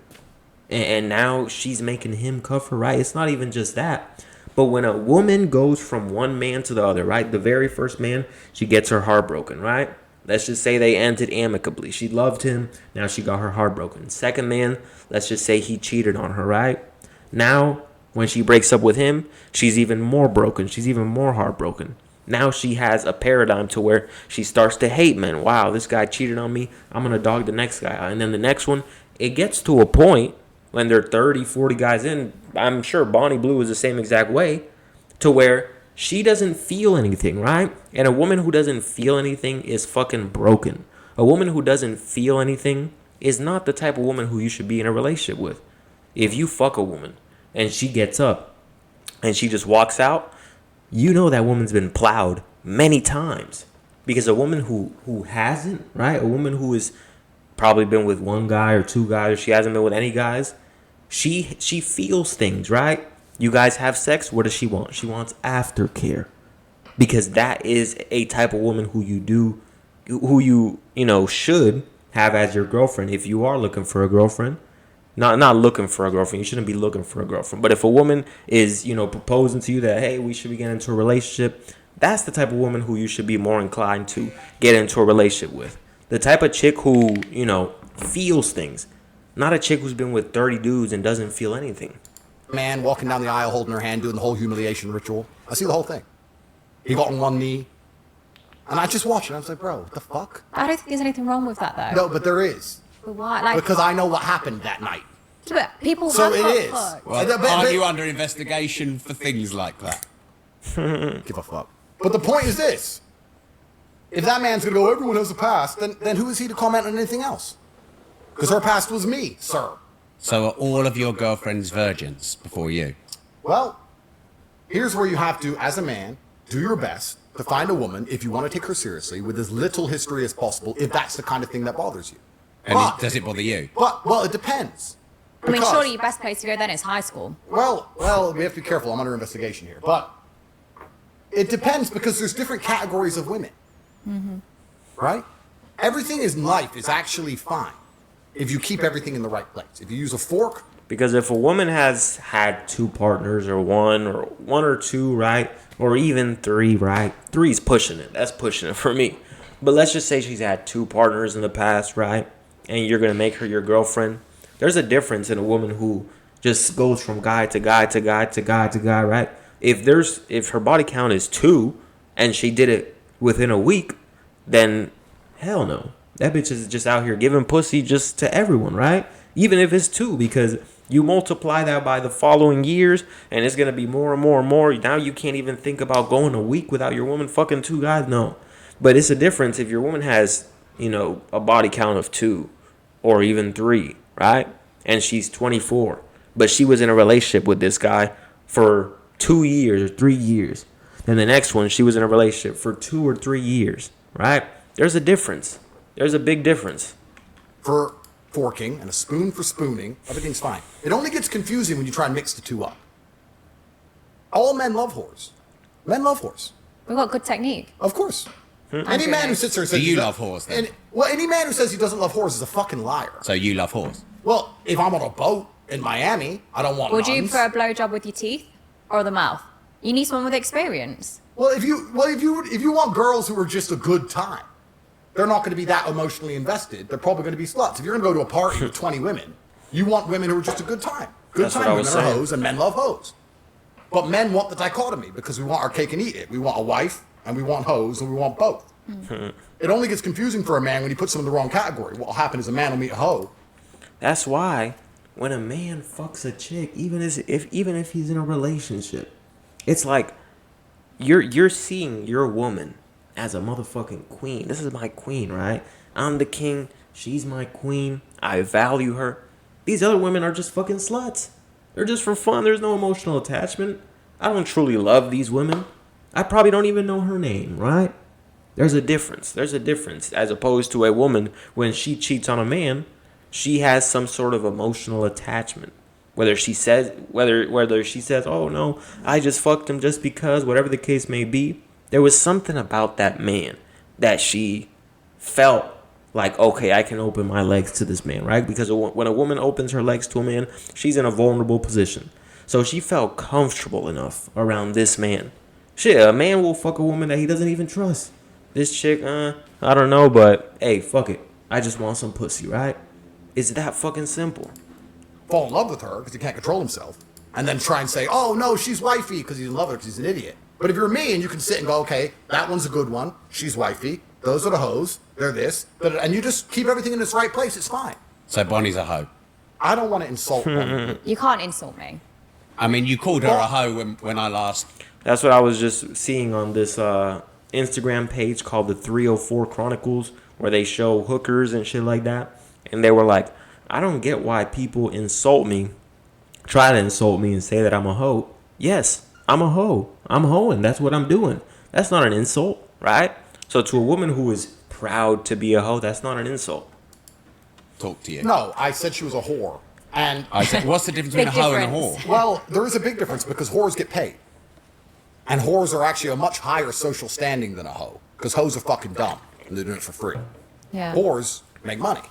And now she's making him cuff her, right? It's not even just that. But when a woman goes from one man to the other, right? The very first man, she gets her heart broken, right? Let's just say they ended amicably. She loved him. Now she got her heart broken. Second man, let's just say he cheated on her, right? Now, when she breaks up with him, she's even more broken. She's even more heartbroken. Now she has a paradigm to where she starts to hate men. Wow, this guy cheated on me. I'm going to dog the next guy. And then the next one, it gets to a point when they're 30, 40 guys in. I'm sure Bonnie Blue is the same exact way, to where she doesn't feel anything, right? And a woman who doesn't feel anything is fucking broken. A woman who doesn't feel anything is not the type of woman who you should be in a relationship with. If you fuck a woman and she gets up and she just walks out, you know that woman's been plowed many times. Because a woman who hasn't, right? A woman who has probably been with one guy or two guys, or she hasn't been with any guys, she feels things, right? You guys have sex. What does she want? She wants aftercare, because that is a type of woman who you should have as your girlfriend. If you are looking for a girlfriend, not looking for a girlfriend, you shouldn't be looking for a girlfriend. But if a woman is, proposing to you that, hey, we should be getting into a relationship, that's the type of woman who you should be more inclined to get into a relationship with. The type of chick who, feels things, not a chick who's been with 30 dudes and doesn't feel anything. Man walking down the aisle holding her hand, doing the whole humiliation ritual. I see the whole thing. He got on one knee. And I just watched it. I was like, bro, what the fuck? I don't think there's anything wrong with that, though. No, but there is. But why? Like, because I know what happened that night. but people So have it got is. fucked. Well, are you under investigation for things like that? Give a fuck. But the point is this. If that man's going to go, everyone has a past, then who is he to comment on anything else? Because her past was me, sir. So are all of your girlfriends virgins before you? Well, here's where you have to, as a man, do your best to find a woman, if you want to take her seriously, with as little history as possible, if that's the kind of thing that bothers you. And does it bother you? Well, it depends. I mean, surely your best place to go then is high school. Well, we have to be careful. I'm under investigation here. But it depends, because there's different categories of women. Mm-hmm. Right? Everything in life is actually fine if you keep everything in the right place. If you use a fork. Because if a woman has had two partners, or one or two, right? Or even three, right? Three's pushing it. That's pushing it for me. But let's just say she's had two partners in the past, right? And you're going to make her your girlfriend. There's a difference in a woman who just goes from guy to guy to guy to guy to guy, right? If her body count is 2 and she did it within a week, then hell no. That bitch is just out here giving pussy just to everyone, right? Even if it's 2, because you multiply that by the following years, and it's going to be more and more and more. Now you can't even think about going a week without your woman fucking 2 guys. No. But it's a difference if your woman has, a body count of 2 or even 3, right? And she's 24, but she was in a relationship with this guy for 2 years or 3 years. Then the next one, she was in a relationship for 2 or 3 years, right? There's a difference. There's a big difference. For forking and a spoon for spooning, everything's fine. It only gets confusing when you try and mix the two up. All men love whores. Men love whores. We've got good technique. Of course. Any man who sits there and says... Do you love whores, then? Any man who says he doesn't love whores is a fucking liar. So you love whores? Well, if I'm on a boat in Miami, I don't want Would you nuns. prefer a blowjob with your teeth or the mouth? You need someone with experience. Well, if you want girls who are just a good time, they're not going to be that emotionally invested. They're probably going to be sluts. If you're going to go to a party with 20 women, you want women who are just a good time. Good That's what time I women was are saying. hoes, and men love hoes. But men want the dichotomy because we want our cake and eat it. We want a wife, and we want hoes, and we want both. It only gets confusing for a man when he puts them in the wrong category. What will happen is a man will meet a hoe. That's why when a man fucks a chick, even if he's in a relationship, it's like you're seeing your woman as a motherfucking queen. This is my queen, right? I'm the king. She's my queen. I value her. These other women are just fucking sluts. They're just for fun. There's no emotional attachment. I don't truly love these women. I probably don't even know her name, right? There's a difference. There's a difference as opposed to a woman when she cheats on a man, she has some sort of emotional attachment. Whether she says "Oh no, I just fucked him just because," whatever the case may be, there was something about that man that she felt like, okay, I can open my legs to this man, right? Because when a woman opens her legs to a man, she's in a vulnerable position. So she felt comfortable enough around this man. Shit, a man will fuck a woman that he doesn't even trust. This chick, I don't know, but hey, fuck it. I just want some pussy, right? It's that fucking simple. Fall in love with her because he can't control himself, and then try and say, oh no, she's wifey because he's in love with her because he's an idiot. But if you're me and you can sit and go, okay, that one's a good one, she's wifey, those are the hoes, they're this, and you just keep everything in its right place, it's fine. So Bonnie's a hoe. I don't want to insult Bonnie. You can't insult me. I mean, you called her a hoe when I last... That's what I was just seeing on this Instagram page called the 304 Chronicles, where they show hookers and shit like that. And they were like, I don't get why people insult me, try to insult me and say that I'm a hoe. Yes, I'm a hoe. I'm hoeing. That's what I'm doing. That's not an insult, right? So to a woman who is proud to be a hoe, that's not an insult. Talk to you. No, I said she was a whore. And I said, what's the difference between a Big hoe and a difference. whore? well, there is a big difference because whores get paid. And whores are actually a much higher social standing than a hoe. Because hoes are fucking dumb and they're doing it for free. Yeah. Whores make money.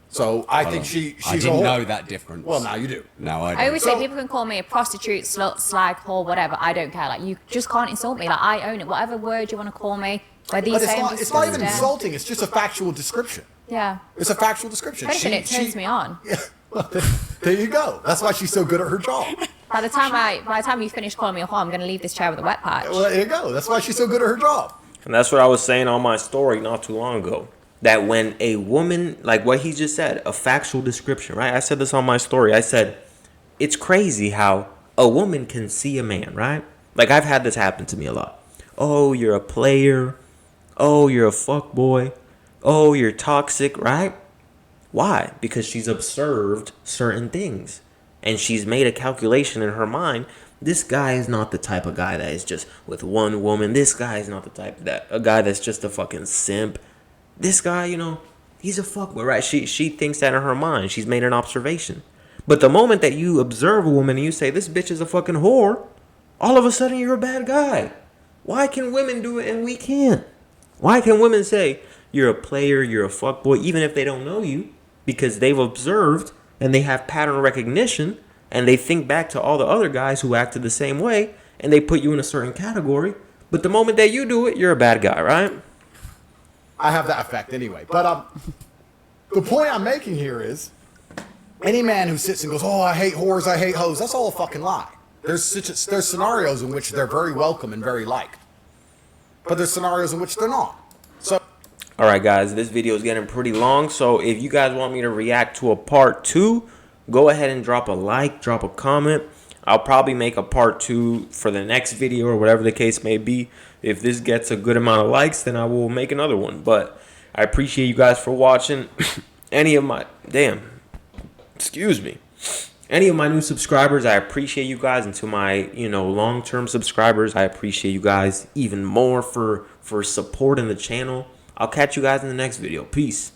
So I think she's I a didn't whore. know that difference. Well, now you do. No, I I don't. always say people can call me a prostitute, slut, slag, whore, whatever. I don't care. Like, you just can't insult me. Like, I own it. Whatever word you want to call me, whether you But say I'm it's not even disgusting. insulting. It's just a factual description. Yeah. It's a factual description. If anything, it turns me on. Yeah, well, there you go. That's why she's so good at her job. By the time you finish calling me a whore, I'm going to leave this chair with a wet patch. Well, there you go. That's why she's so good at her job. And that's what I was saying on my story not too long ago. That when a woman, like what he just said, a factual description, right? I said this on my story. I said, it's crazy how a woman can see a man, right? Like, I've had this happen to me a lot. Oh, you're a player. Oh, you're a fuckboy. Oh, you're toxic, right? Why? Because she's observed certain things. And she's made a calculation in her mind. This guy is not the type of guy that is just with one woman. This guy is not the type that a guy that's just a fucking simp. This guy, he's a fuckboy, right? She thinks that in her mind. She's made an observation. But the moment that you observe a woman and you say, this bitch is a fucking whore, all of a sudden you're a bad guy. Why can women do it and we can't? Why can women say, you're a player, you're a fuckboy, even if they don't know you? Because they've observed and they have pattern recognition and they think back to all the other guys who acted the same way and they put you in a certain category. But the moment that you do it, you're a bad guy, right? I have that effect anyway. But the point I'm making here is, any man who sits and goes, oh, I hate whores, I hate hoes, that's all a fucking lie. There's scenarios in which they're very welcome and very liked. But there's scenarios in which they're not. So, all right, guys, this video is getting pretty long. So if you guys want me to react to a part 2, go ahead and drop a like, drop a comment. I'll probably make a part 2 for the next video or whatever the case may be. If this gets a good amount of likes, then I will make another one. But I appreciate you guys for watching. Any of my new subscribers, I appreciate you guys. And to my, long-term subscribers, I appreciate you guys even more for supporting the channel. I'll catch you guys in the next video. Peace.